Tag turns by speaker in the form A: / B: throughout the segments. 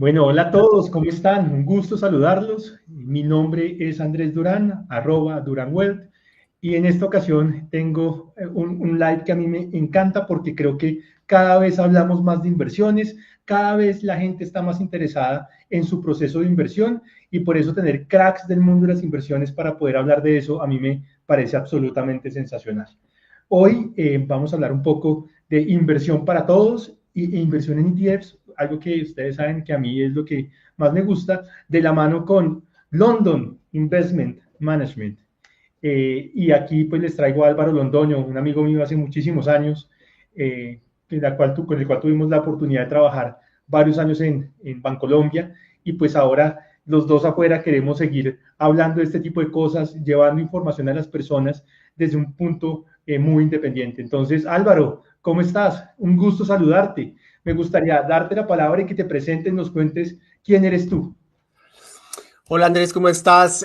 A: Bueno, hola a todos, ¿cómo están? Un gusto saludarlos. Mi nombre es Andrés Durán, @DuranWealth, y en esta ocasión tengo un live que a mí me encanta porque creo que cada vez hablamos más de inversiones, cada vez la gente está más interesada en su proceso de inversión y por eso tener cracks del mundo de las inversiones para poder hablar de eso a mí me parece absolutamente sensacional. Hoy vamos a hablar un poco de inversión para todos e inversión en ETFs, algo que ustedes saben que a mí es lo que más me gusta, de la mano con London Investment Management. Y aquí pues les traigo a Álvaro Londoño, un amigo mío hace muchísimos años, con el cual tuvimos la oportunidad de trabajar varios años en Bancolombia, y pues ahora los dos afuera queremos seguir hablando de este tipo de cosas, llevando información a las personas desde un punto muy independiente. Entonces, Álvaro, ¿cómo estás? Un gusto saludarte. Me gustaría darte la palabra y que te presentes, nos cuentes quién eres tú.
B: Hola Andrés, ¿cómo estás?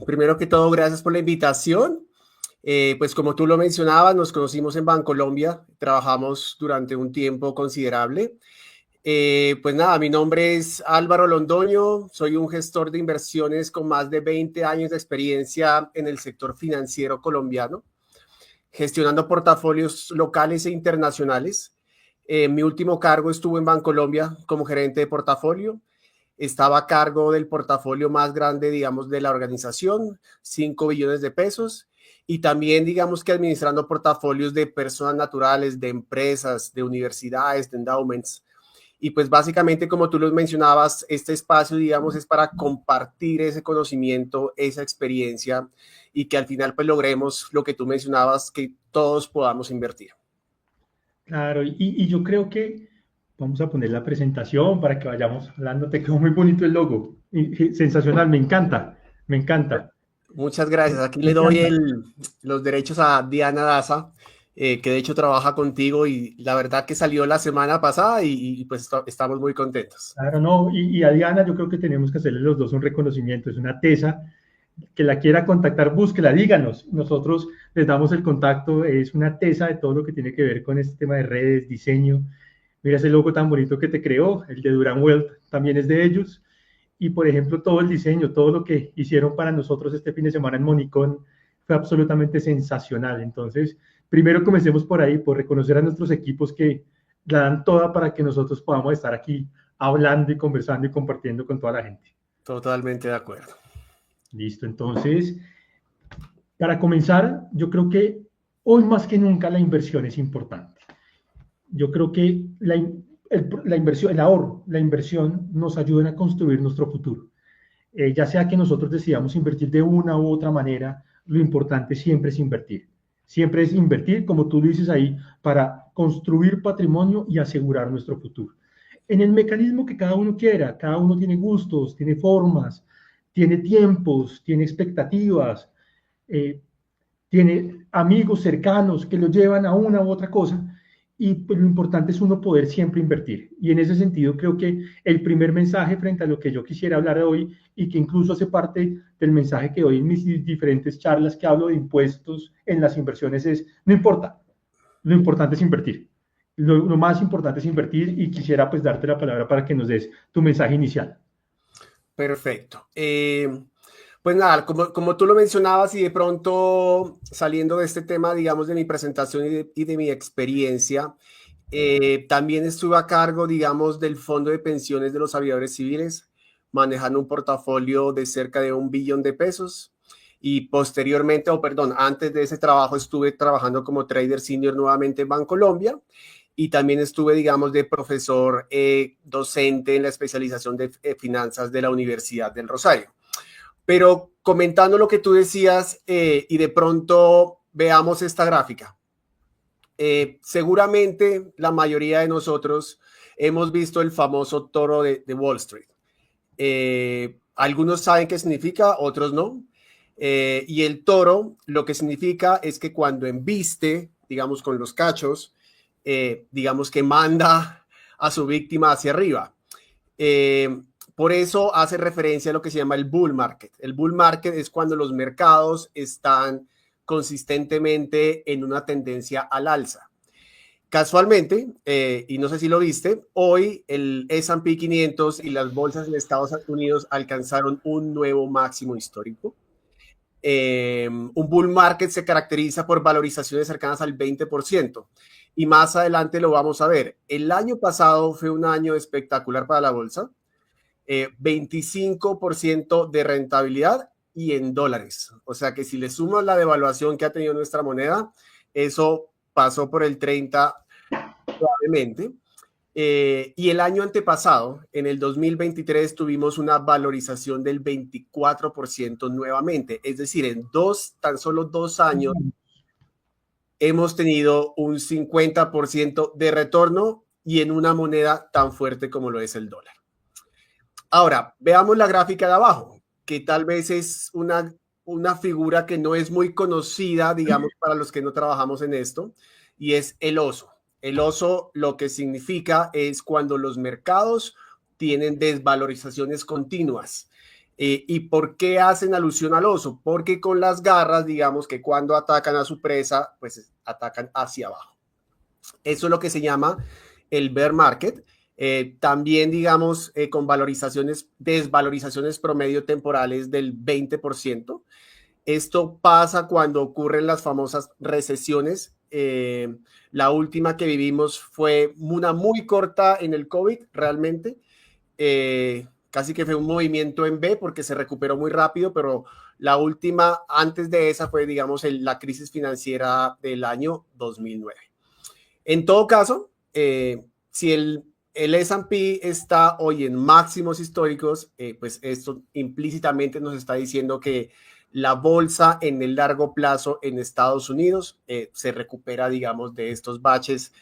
B: Primero que todo, gracias por la invitación. Pues como tú lo mencionabas, nos conocimos en Bancolombia, trabajamos durante un tiempo considerable. Pues nada, mi nombre es Álvaro Londoño, soy un gestor de inversiones con más de 20 años de experiencia en el sector financiero colombiano, gestionando portafolios locales e internacionales. Mi último cargo estuvo en Bancolombia como gerente de portafolio. Estaba a cargo del portafolio más grande, digamos, de la organización, 5 billones de pesos, y también, digamos, que administrando portafolios de personas naturales, de empresas, de universidades, de endowments. Y pues básicamente, como tú lo mencionabas, este espacio, digamos, es para compartir ese conocimiento, esa experiencia, y que al final pues logremos lo que tú mencionabas, que todos podamos invertir.
A: Claro, y yo creo que vamos a poner la presentación para que vayamos hablando. Te quedó muy bonito el logo. Sensacional, me encanta, me encanta,
B: Muchas gracias. Aquí
A: me
B: le doy
A: encanta.
B: los derechos a Diana Daza, que de hecho trabaja contigo y la verdad que salió la semana pasada y pues estamos muy contentos.
A: Claro, no, y a Diana yo creo que tenemos que hacerle los dos un reconocimiento. Es una tesa, que la quiera contactar, búsquela, díganos. Nosotros les damos el contacto. Es una tesa de todo lo que tiene que ver con este tema de redes, diseño. Mira ese logo tan bonito que te creó, el de Duran Wealth también es de ellos. Y por ejemplo, todo el diseño, todo lo que hicieron para nosotros este fin de semana en Monicón fue absolutamente sensacional. Entonces, primero comencemos por ahí, por reconocer a nuestros equipos que la dan toda para que nosotros podamos estar aquí hablando y conversando y compartiendo con toda la gente.
B: Totalmente de acuerdo.
A: Listo, entonces, para comenzar, yo creo que hoy más que nunca la inversión es importante. Yo creo que la inversión, el ahorro, la inversión nos ayudan a construir nuestro futuro. Ya sea que nosotros decidamos invertir de una u otra manera, lo importante siempre es invertir. Siempre es invertir, como tú lo dices ahí, para construir patrimonio y asegurar nuestro futuro. En el mecanismo que cada uno quiera, cada uno tiene gustos, tiene formas, tiene tiempos, tiene expectativas, eh, tiene amigos cercanos que lo llevan a una u otra cosa, y pues lo importante es uno poder siempre invertir. Y en ese sentido creo que el primer mensaje frente a lo que yo quisiera hablar hoy, y que incluso hace parte del mensaje que doy en mis diferentes charlas que hablo de impuestos en las inversiones, es: no importa, lo importante es invertir. Lo más importante es invertir, y quisiera pues darte la palabra para que nos des tu mensaje inicial.
B: Perfecto. Pues nada, como tú lo mencionabas y de pronto saliendo de este tema, digamos, de mi presentación y de mi experiencia, también estuve a cargo, digamos, del fondo de pensiones de los aviadores civiles, manejando un portafolio de cerca de 1 billón de pesos. Y posteriormente, o perdón, antes de ese trabajo estuve trabajando como trader senior nuevamente en Bancolombia y también estuve, digamos, de profesor docente en la especialización de finanzas de la Universidad del Rosario. Pero comentando lo que tú decías y de pronto veamos esta gráfica. Seguramente la mayoría de nosotros hemos visto el famoso toro de Wall Street. Algunos saben qué significa, otros no. Y el toro lo que significa es que cuando embiste, digamos con los cachos, digamos que manda a su víctima hacia arriba. Por eso hace referencia a lo que se llama el bull market. El bull market es cuando los mercados están consistentemente en una tendencia al alza. Casualmente, y no sé si lo viste, hoy el S&P 500 y las bolsas en Estados Unidos alcanzaron un nuevo máximo histórico. Un bull market se caracteriza por valorizaciones cercanas al 20% y más adelante lo vamos a ver. El año pasado fue un año espectacular para la bolsa, 25% de rentabilidad y en dólares. O sea que si le sumas la devaluación que ha tenido nuestra moneda, eso pasó por el 30 probablemente. Y el año antepasado, en el 2023, tuvimos una valorización del 24% nuevamente. Es decir, en tan solo 2 años, hemos tenido un 50% de retorno y en una moneda tan fuerte como lo es el dólar. Ahora, veamos la gráfica de abajo, que tal vez es una figura que no es muy conocida, digamos, para los que no trabajamos en esto, y es el oso. El oso lo que significa es cuando los mercados tienen desvalorizaciones continuas. ¿Y por qué hacen alusión al oso? Porque con las garras, digamos que cuando atacan a su presa, pues atacan hacia abajo. Eso es lo que se llama el bear market. También, digamos, con desvalorizaciones promedio temporales del 20%. Esto pasa cuando ocurren las famosas recesiones. La última que vivimos fue una muy corta en el COVID, realmente. Casi que fue un movimiento en V porque se recuperó muy rápido, pero la última antes de esa fue, digamos, la crisis financiera del año 2009. En todo caso, si el S&P está hoy en máximos históricos, pues esto implícitamente nos está diciendo que la bolsa en el largo plazo en Estados Unidos se recupera, digamos, de estos baches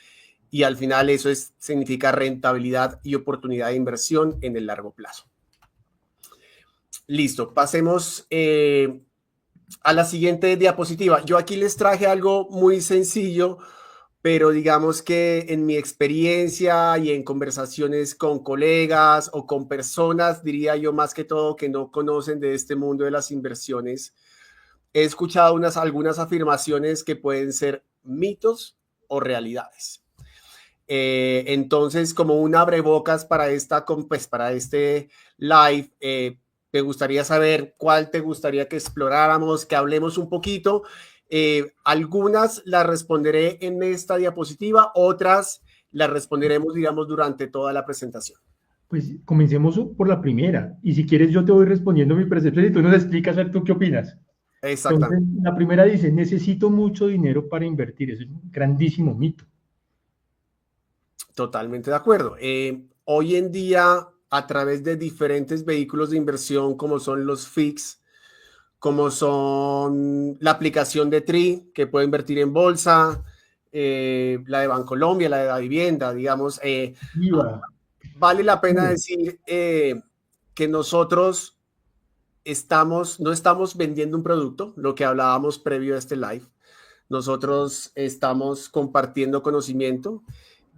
B: y al final eso significa rentabilidad y oportunidad de inversión en el largo plazo. Listo, pasemos a la siguiente diapositiva. Yo aquí les traje algo muy sencillo, pero digamos que en mi experiencia y en conversaciones con colegas o con personas, diría yo más que todo, que no conocen de este mundo de las inversiones, he escuchado algunas afirmaciones que pueden ser mitos o realidades. Entonces, como un abrebocas para este live, me gustaría saber cuál te gustaría que exploráramos, que hablemos un poquito. Algunas las responderé en esta diapositiva, otras las responderemos, digamos, durante toda la presentación.
A: Pues comencemos por la primera. Y si quieres, yo te voy respondiendo mi percepción y tú nos explicas a ver tú qué opinas.
B: Exactamente.
A: Entonces, la primera dice, necesito mucho dinero para invertir. Es un grandísimo mito.
B: Totalmente de acuerdo. Hoy en día, a través de diferentes vehículos de inversión, como son los FIX, como son la aplicación de TRI, que puede invertir en bolsa, la de Bancolombia, la de la vivienda, digamos, vale la pena decir que nosotros no estamos vendiendo un producto, lo que hablábamos previo a este live. Nosotros estamos compartiendo conocimiento,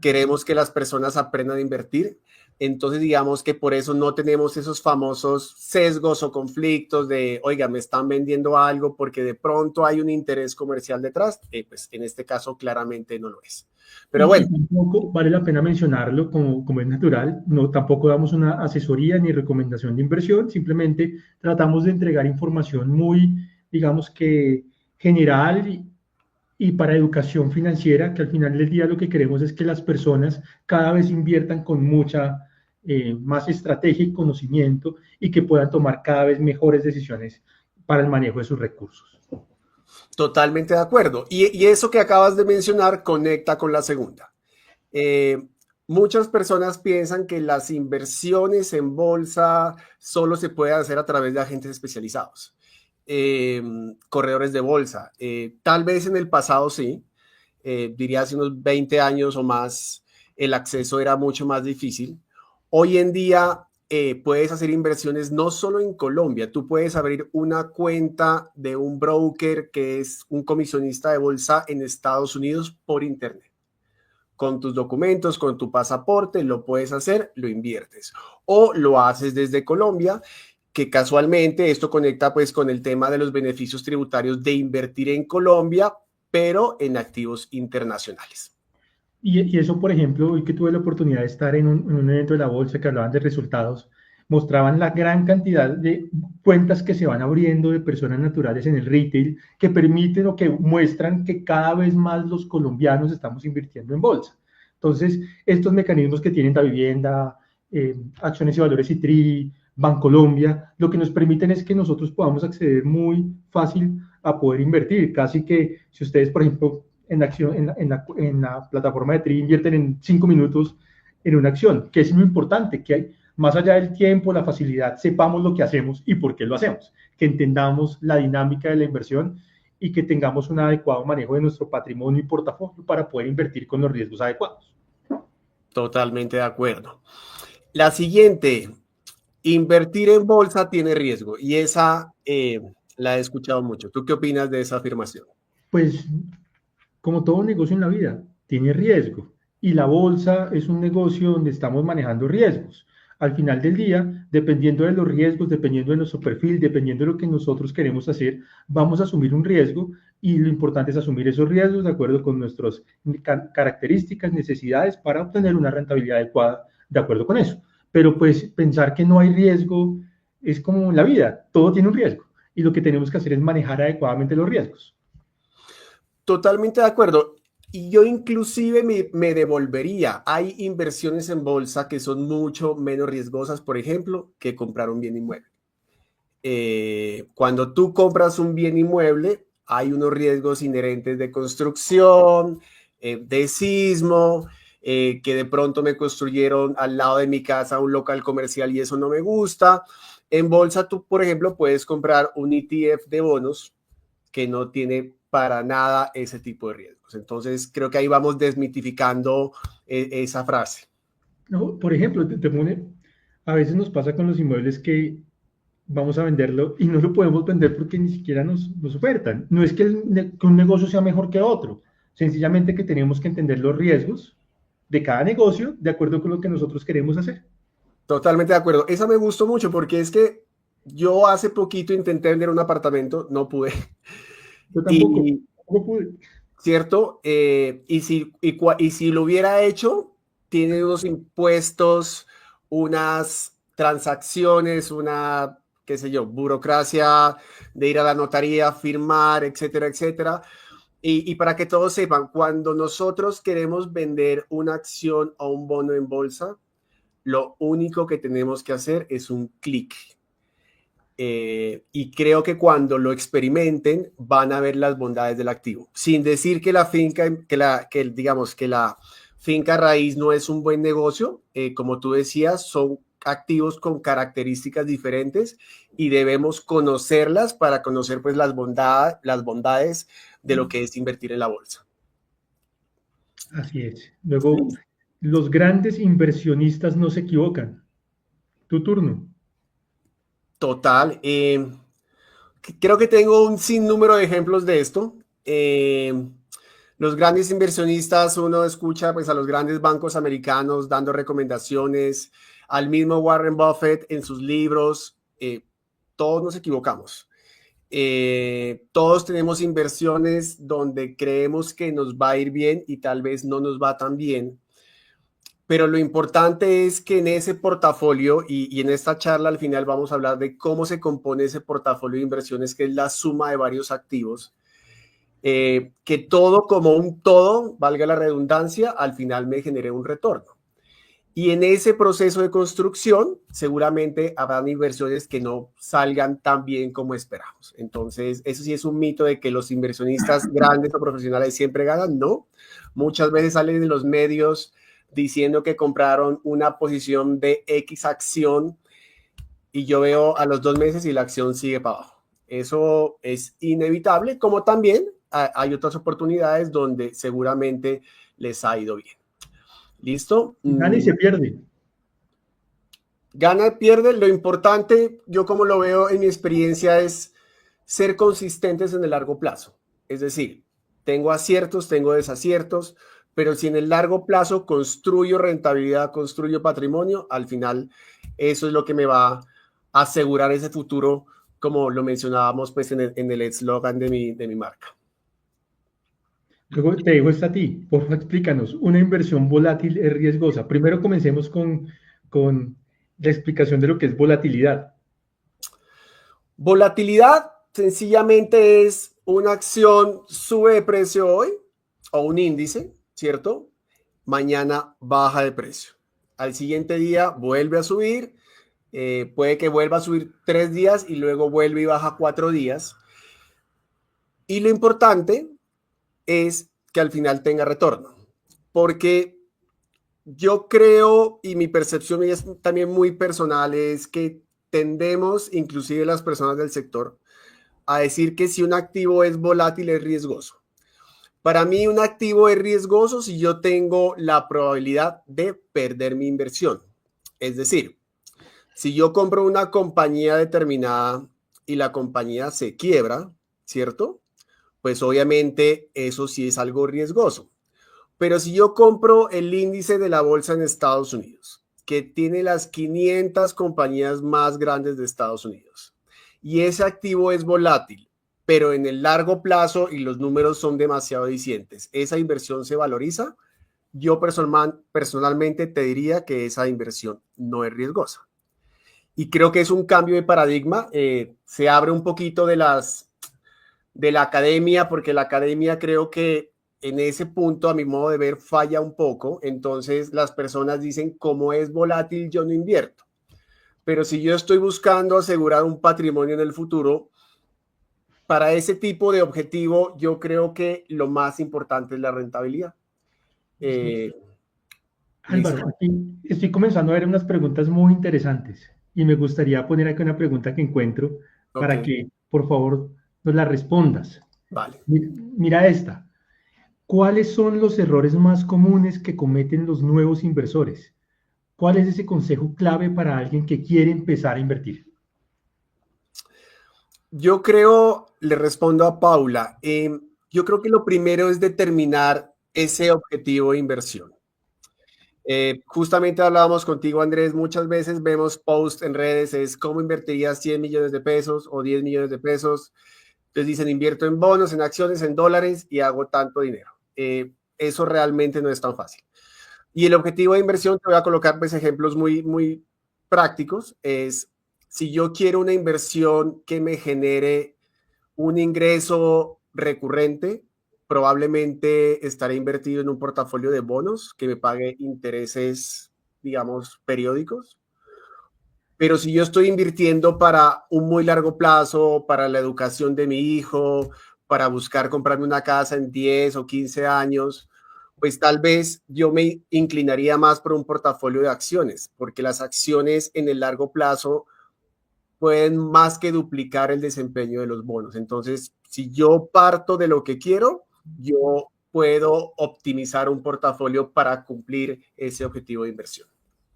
B: queremos que las personas aprendan a invertir. Entonces, digamos que por eso no tenemos esos famosos sesgos o conflictos de, oiga, me están vendiendo algo porque de pronto hay un interés comercial detrás. Pues en este caso claramente no lo es. Pero bueno.
A: Tampoco vale la pena mencionarlo como es natural. No, tampoco damos una asesoría ni recomendación de inversión. Simplemente tratamos de entregar información muy, digamos que general y para educación financiera, que al final del día lo que queremos es que las personas cada vez inviertan con mucha más estrategia y conocimiento y que puedan tomar cada vez mejores decisiones para el manejo de sus recursos.
B: Totalmente de acuerdo. Y eso que acabas de mencionar conecta con la segunda. Muchas personas piensan que las inversiones en bolsa solo se pueden hacer a través de agentes especializados. Corredores de bolsa. Tal vez en el pasado sí, diría hace unos 20 años o más, el acceso era mucho más difícil. Hoy en día puedes hacer inversiones no solo en Colombia, tú puedes abrir una cuenta de un broker que es un comisionista de bolsa en Estados Unidos por internet. Con tus documentos, con tu pasaporte, lo puedes hacer, lo inviertes. O lo haces desde Colombia, que casualmente esto conecta pues con el tema de los beneficios tributarios de invertir en Colombia, pero en activos internacionales.
A: Y eso, por ejemplo, hoy que tuve la oportunidad de estar en un evento de la bolsa que hablaban de resultados, mostraban la gran cantidad de cuentas que se van abriendo de personas naturales en el retail que permiten o que muestran que cada vez más los colombianos estamos invirtiendo en bolsa. Entonces, estos mecanismos que tienen la vivienda, acciones y valores ITRI, Bancolombia, lo que nos permiten es que nosotros podamos acceder muy fácil a poder invertir. Casi que si ustedes, por ejemplo, en la, acción, en la plataforma de TRI invierten en 5 minutos en una acción, que es muy importante, que hay, más allá del tiempo, la facilidad, sepamos lo que hacemos y por qué lo hacemos, que entendamos la dinámica de la inversión y que tengamos un adecuado manejo de nuestro patrimonio y portafolio para poder invertir con los riesgos adecuados.
B: Totalmente de acuerdo. La siguiente, invertir en bolsa tiene riesgo y esa la he escuchado mucho. ¿Tú qué opinas de esa afirmación?
A: Pues como todo negocio en la vida, tiene riesgo y la bolsa es un negocio donde estamos manejando riesgos. Al final del día, dependiendo de los riesgos, dependiendo de nuestro perfil, dependiendo de lo que nosotros queremos hacer, vamos a asumir un riesgo y lo importante es asumir esos riesgos de acuerdo con nuestras características, necesidades para obtener una rentabilidad adecuada de acuerdo con eso. Pero pues pensar que no hay riesgo es como en la vida, todo tiene un riesgo y lo que tenemos que hacer es manejar adecuadamente los riesgos.
B: Totalmente de acuerdo. Y yo inclusive me devolvería. Hay inversiones en bolsa que son mucho menos riesgosas, por ejemplo, que comprar un bien inmueble. Cuando tú compras un bien inmueble, hay unos riesgos inherentes de construcción, de sismo, que de pronto me construyeron al lado de mi casa un local comercial y eso no me gusta. En bolsa tú, por ejemplo, puedes comprar un ETF de bonos que no tiene para nada ese tipo de riesgos. Entonces, creo que ahí vamos desmitificando esa frase.
A: No, por ejemplo, a veces nos pasa con los inmuebles que vamos a venderlo y no lo podemos vender porque ni siquiera nos ofertan. No es que, que un negocio sea mejor que otro, sencillamente que tenemos que entender los riesgos de cada negocio de acuerdo con lo que nosotros queremos hacer.
B: Totalmente de acuerdo. Esa me gustó mucho porque es que yo hace poquito intenté vender un apartamento, no pude.
A: Yo tampoco,
B: Y,
A: tampoco pude.
B: ¿cierto? Y si lo hubiera hecho, tiene unos impuestos, unas transacciones, una, qué sé yo, burocracia de ir a la notaría, firmar, etcétera, etcétera. Y para que todos sepan, cuando nosotros queremos vender una acción o un bono en bolsa, lo único que tenemos que hacer es un clic. Y creo que cuando lo experimenten van a ver las bondades del activo, sin decir que la finca, digamos que la finca raíz no es un buen negocio. Como tú decías, son activos con características diferentes y debemos conocerlas para conocer pues las bondades de lo que es invertir en la bolsa.
A: Así es. Luego, los grandes inversionistas no se equivocan. Tu turno.
B: Total. Creo que tengo un sinnúmero de ejemplos de esto. Los grandes inversionistas, uno escucha pues a los grandes bancos americanos dando recomendaciones, al mismo Warren Buffett en sus libros. Todos nos equivocamos. Todos tenemos inversiones donde creemos que nos va a ir bien y tal vez no nos va tan bien. Pero lo importante es que en ese portafolio y en esta charla al final vamos a hablar de cómo se compone ese portafolio de inversiones, que es la suma de varios activos, que todo como un todo, valga la redundancia, al final me genere un retorno. Y en ese proceso de construcción, seguramente habrán inversiones que no salgan tan bien como esperamos. Entonces, eso sí es un mito de que los inversionistas grandes o profesionales siempre ganan. No, muchas veces salen en los medios diciendo que compraron una posición de X acción y yo veo a los 2 meses y la acción sigue para abajo. Eso es inevitable, como también hay otras oportunidades donde seguramente les ha ido bien. ¿Listo?
A: Gana y se pierde.
B: Gana, pierde. Lo importante, yo como lo veo en mi experiencia, es ser consistentes en el largo plazo. Es decir, tengo aciertos, tengo desaciertos, pero si en el largo plazo construyo rentabilidad, construyo patrimonio, al final eso es lo que me va a asegurar ese futuro, como lo mencionábamos pues en el eslogan de mi marca.
A: Luego te digo esta a ti. Por favor, explícanos. Una inversión volátil es riesgosa. Primero comencemos con la explicación de lo que es volatilidad.
B: Volatilidad sencillamente es una acción sube de precio hoy o un índice, ¿cierto? Mañana baja de precio. Al siguiente día vuelve a subir, puede que vuelva a subir 3 días y luego vuelve y baja 4 días. Y lo importante es que al final tenga retorno, porque yo creo, y mi percepción es también muy personal, es que tendemos, inclusive las personas del sector, a decir que si un activo es volátil es riesgoso. Para mí un activo es riesgoso si yo tengo la probabilidad de perder mi inversión. Es decir, si yo compro una compañía determinada y la compañía se quiebra, ¿cierto? Pues obviamente eso sí es algo riesgoso. Pero si yo compro el índice de la bolsa en Estados Unidos, que tiene las 500 compañías más grandes de Estados Unidos, y ese activo es volátil, pero en el largo plazo y los números son demasiado dicientes, esa inversión se valoriza, yo personalmente te diría que esa inversión no es riesgosa. Y creo que es un cambio de paradigma, se abre un poquito de la academia, porque la academia creo que en ese punto, a mi modo de ver, falla un poco. Entonces las personas dicen, como es volátil, yo no invierto. Pero si yo estoy buscando asegurar un patrimonio en el futuro, para ese tipo de objetivo, yo creo que lo más importante es la rentabilidad.
A: ¿Listo?
B: Eh,
A: Álvaro,
B: Listo.
A: aquí estoy comenzando a ver unas preguntas muy interesantes y me gustaría poner aquí una pregunta que encuentro
B: Ok,
A: para que, por favor, nos la respondas.
B: vale.
A: Mira esta. ¿Cuáles son los errores más comunes que cometen los nuevos inversores? ¿Cuál es ese consejo clave para alguien que quiere empezar a invertir?
B: Yo creo, le respondo a Paula, yo creo que lo primero es determinar ese objetivo de inversión. Justamente hablábamos contigo, Andrés, muchas veces vemos posts en redes, es cómo invertirías 100 millones de pesos o 10 millones de pesos. Entonces dicen, invierto en bonos, en acciones, en dólares y hago tanto dinero. Eso realmente no es tan fácil. Y el objetivo de inversión, te voy a colocar pues, ejemplos muy prácticos, es si yo quiero una inversión que me genere un ingreso recurrente, probablemente estaré invertido en un portafolio de bonos que me pague intereses, digamos, periódicos. Pero si yo estoy invirtiendo para un muy largo plazo, para la educación de mi hijo, para buscar comprarme una casa en 10 o 15 años, pues tal vez yo me inclinaría más por un portafolio de acciones, porque las acciones en el largo plazo pueden más que duplicar el desempeño de los bonos. Entonces, si yo parto de lo que quiero, yo puedo optimizar un portafolio para cumplir ese objetivo de inversión.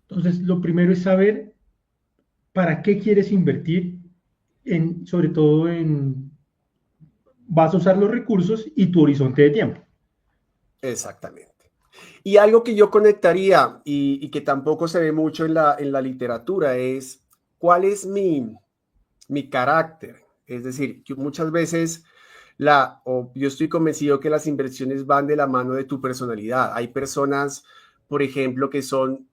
A: Entonces, lo primero es saber para qué quieres invertir, sobre todo vas a usar los recursos y tu horizonte de tiempo.
B: Exactamente. Y algo que yo conectaría y que tampoco se ve mucho en la literatura es cuál es mi carácter. Es decir, yo muchas veces yo estoy convencido que las inversiones van de la mano de tu personalidad. Hay personas, por ejemplo, que son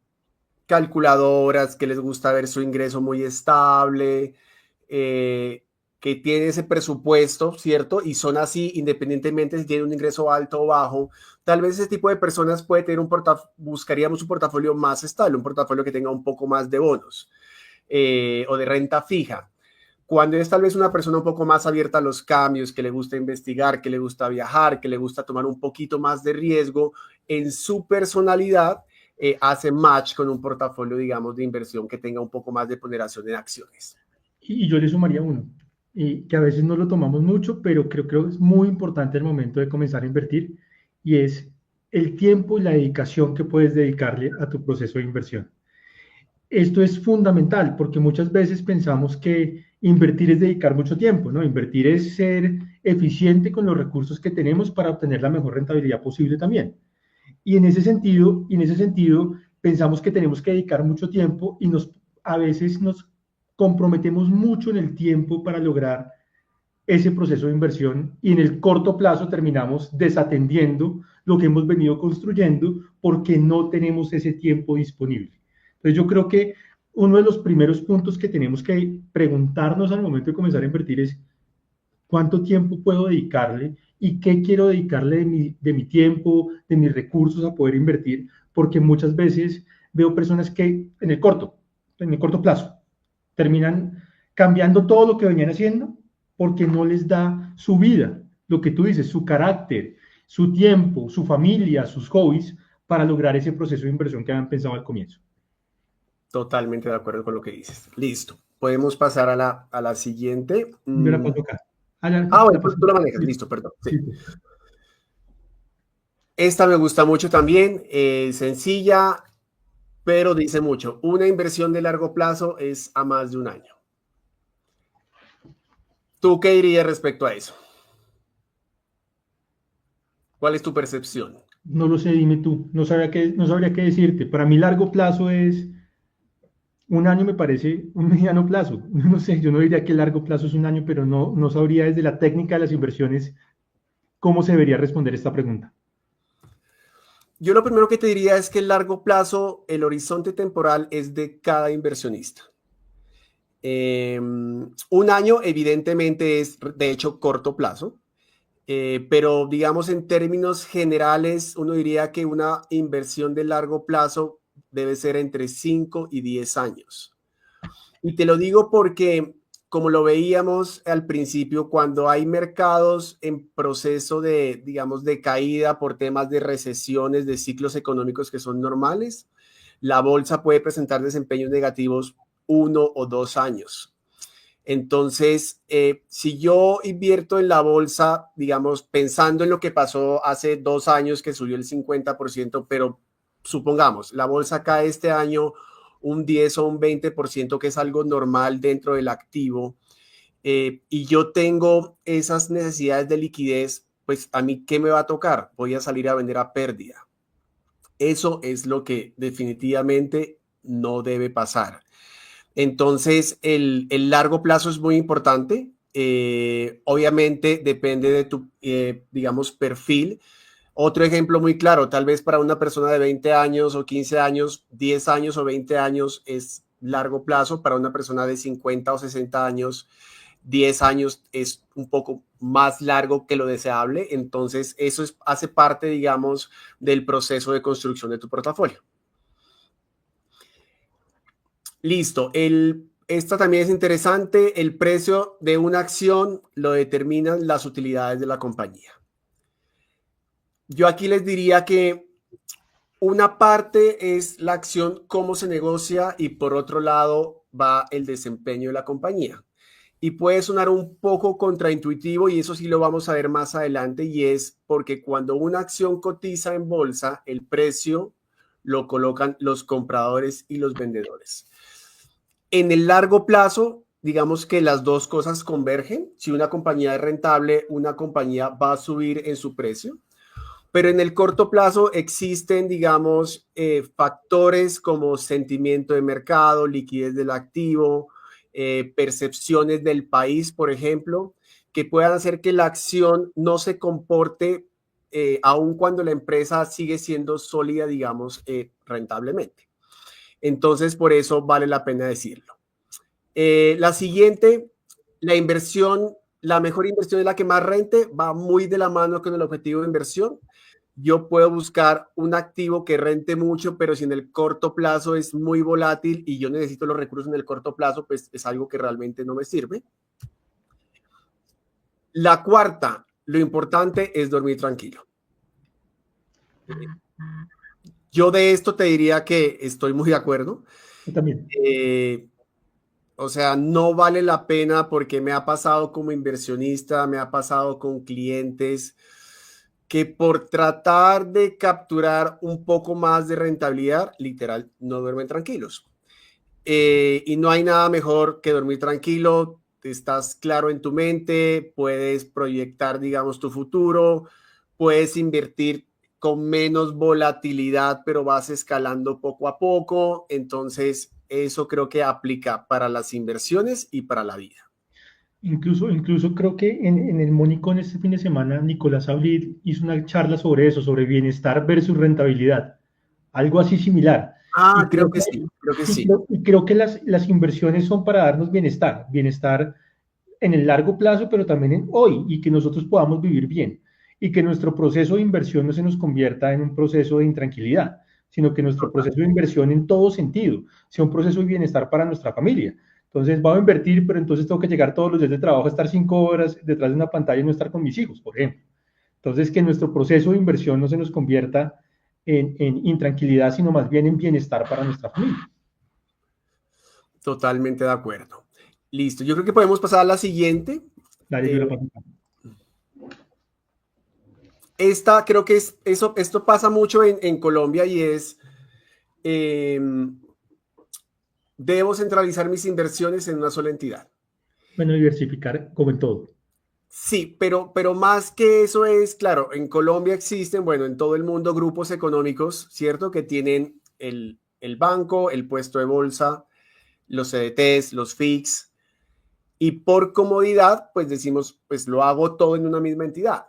B: calculadoras, que les gusta ver su ingreso muy estable, eh, que tienen ese presupuesto, ¿cierto? Y son así independientemente si tienen un ingreso alto o bajo. Tal vez ese tipo de personas puede tener buscaríamos un portafolio más estable, un portafolio que tenga un poco más de bonos o de renta fija. Cuando es tal vez una persona un poco más abierta a los cambios, que le gusta investigar, que le gusta viajar, que le gusta tomar un poquito más de riesgo en su personalidad, hace match con un portafolio, digamos, de inversión que tenga un poco más de ponderación en acciones.
A: Y yo le sumaría uno, que a veces no lo tomamos mucho, pero creo que es muy importante el momento de comenzar a invertir, y es el tiempo y la dedicación que puedes dedicarle a tu proceso de inversión. Esto es fundamental porque muchas veces pensamos que invertir es dedicar mucho tiempo, ¿no? Invertir es ser eficiente con los recursos que tenemos para obtener la mejor rentabilidad posible también. Y en ese sentido, pensamos que tenemos que dedicar mucho tiempo y a veces nos comprometemos mucho en el tiempo para lograr ese proceso de inversión y en el corto plazo terminamos desatendiendo lo que hemos venido construyendo porque no tenemos ese tiempo disponible. Entonces yo creo que uno de los primeros puntos que tenemos que preguntarnos al momento de comenzar a invertir es cuánto tiempo puedo dedicarle y qué quiero dedicarle de mi tiempo, de mis recursos a poder invertir, porque muchas veces veo personas que en el corto plazo, terminan cambiando todo lo que venían haciendo porque no les da su vida, lo que tú dices, su carácter, su tiempo, su familia, sus hobbies, para lograr ese proceso de inversión que habían pensado al comienzo.
B: Totalmente de acuerdo con lo que dices. Listo. Podemos pasar a la siguiente.
A: Yo la paso acá.
B: Bueno,
A: La
B: pues
A: paso.
B: tú la manejas.
A: Listo.
B: Listo, perdón. Sí.
A: Listo.
B: Esta me gusta mucho también. Sencilla, pero dice mucho. Una inversión de largo plazo es a más de un año. ¿Tú qué dirías respecto a eso? ¿Cuál es tu percepción?
A: No lo sé, dime tú. No sabría qué decirte. Para mí largo plazo es un año, me parece un mediano plazo. No sé, yo no diría que largo plazo es un año, pero no sabría desde la técnica de las inversiones cómo se debería responder esta pregunta.
B: Yo lo primero que te diría es que el largo plazo, el horizonte temporal es de cada inversionista. Un año evidentemente es de hecho corto plazo, pero digamos en términos generales uno diría que una inversión de largo plazo debe ser entre 5 y 10 años. Y te lo digo porque, como lo veíamos al principio, cuando hay mercados en proceso de, digamos, de caída por temas de recesiones, de ciclos económicos que son normales, la bolsa puede presentar desempeños negativos 1 o 2 años. Entonces, si yo invierto en la bolsa, digamos, pensando en lo que pasó hace 2 años que subió el 50%, pero supongamos, la bolsa cae este año un 10 o un 20%, que es algo normal dentro del activo, y yo tengo esas necesidades de liquidez, pues a mí, ¿qué me va a tocar? Voy a salir a vender a pérdida. Eso es lo que definitivamente no debe pasar. Entonces, el largo plazo es muy importante. Obviamente depende de tu, digamos, perfil. Otro ejemplo muy claro, tal vez para una persona de 20 años o 15 años, 10 años o 20 años es largo plazo. Para una persona de 50 o 60 años, 10 años es un poco más largo que lo deseable. Entonces, eso hace parte, digamos, del proceso de construcción de tu portafolio. Listo. Esta también es interesante. El precio de una acción lo determinan las utilidades de la compañía. Yo aquí les diría que una parte es la acción, cómo se negocia, y por otro lado va el desempeño de la compañía. Y puede sonar un poco contraintuitivo, y eso sí lo vamos a ver más adelante, y es porque cuando una acción cotiza en bolsa, el precio lo colocan los compradores y los vendedores. En el largo plazo, digamos que las dos cosas convergen. Si una compañía es rentable, una compañía va a subir en su precio. Pero en el corto plazo existen, digamos, factores como sentimiento de mercado, liquidez del activo, percepciones del país, por ejemplo, que puedan hacer que la acción no se comporte aun cuando la empresa sigue siendo sólida, digamos, rentablemente. Entonces, por eso vale la pena decirlo. La siguiente, la mejor inversión es la que más rente, va muy de la mano con el objetivo de inversión. Yo puedo buscar un activo que rente mucho, pero si en el corto plazo es muy volátil y yo necesito los recursos en el corto plazo, pues es algo que realmente no me sirve. La cuarta, lo importante es dormir tranquilo. Yo de esto te diría que estoy muy de acuerdo.
A: Yo también.
B: O sea, no vale la pena, porque me ha pasado como inversionista, me ha pasado con clientes que por tratar de capturar un poco más de rentabilidad, literal, no duermen tranquilos. Y no hay nada mejor que dormir tranquilo. Estás claro en tu mente, puedes proyectar, digamos, tu futuro, puedes invertir con menos volatilidad, pero vas escalando poco a poco. Entonces, eso creo que aplica para las inversiones y para la vida.
A: Incluso creo que en el Monicón este fin de semana Nicolás Abril hizo una charla sobre eso, sobre bienestar versus rentabilidad, algo así similar.
B: Ah,
A: Y
B: creo
A: creo
B: que
A: que,
B: sí, creo que
A: y
B: sí.
A: creo, y creo que las inversiones son para darnos bienestar, bienestar en el largo plazo, pero también en hoy, y que nosotros podamos vivir bien, y que nuestro proceso de inversión no se nos convierta en un proceso de intranquilidad, sino que nuestro
B: Total.
A: proceso de inversión en todo sentido sea un proceso de bienestar para nuestra familia. Entonces, voy a invertir, pero entonces tengo que llegar todos los días de trabajo a estar 5 horas detrás de una pantalla y no estar con mis hijos, por ejemplo. Entonces, que nuestro proceso de inversión no se nos convierta en intranquilidad, sino más bien en bienestar para nuestra familia.
B: Totalmente de acuerdo. Listo, yo creo que podemos pasar a la siguiente.
A: Dale, yo
B: Eh,
A: la paso.
B: Esta creo que esto pasa mucho en Colombia y es, eh, debo centralizar mis inversiones en una sola entidad.
A: Bueno, diversificar como en todo.
B: Sí, pero más que eso es, claro, en Colombia existen, bueno, en todo el mundo grupos económicos, ¿cierto? Que tienen el banco, el puesto de bolsa, los CDTs, los FIX, y por comodidad, pues decimos, pues lo hago todo en una misma entidad.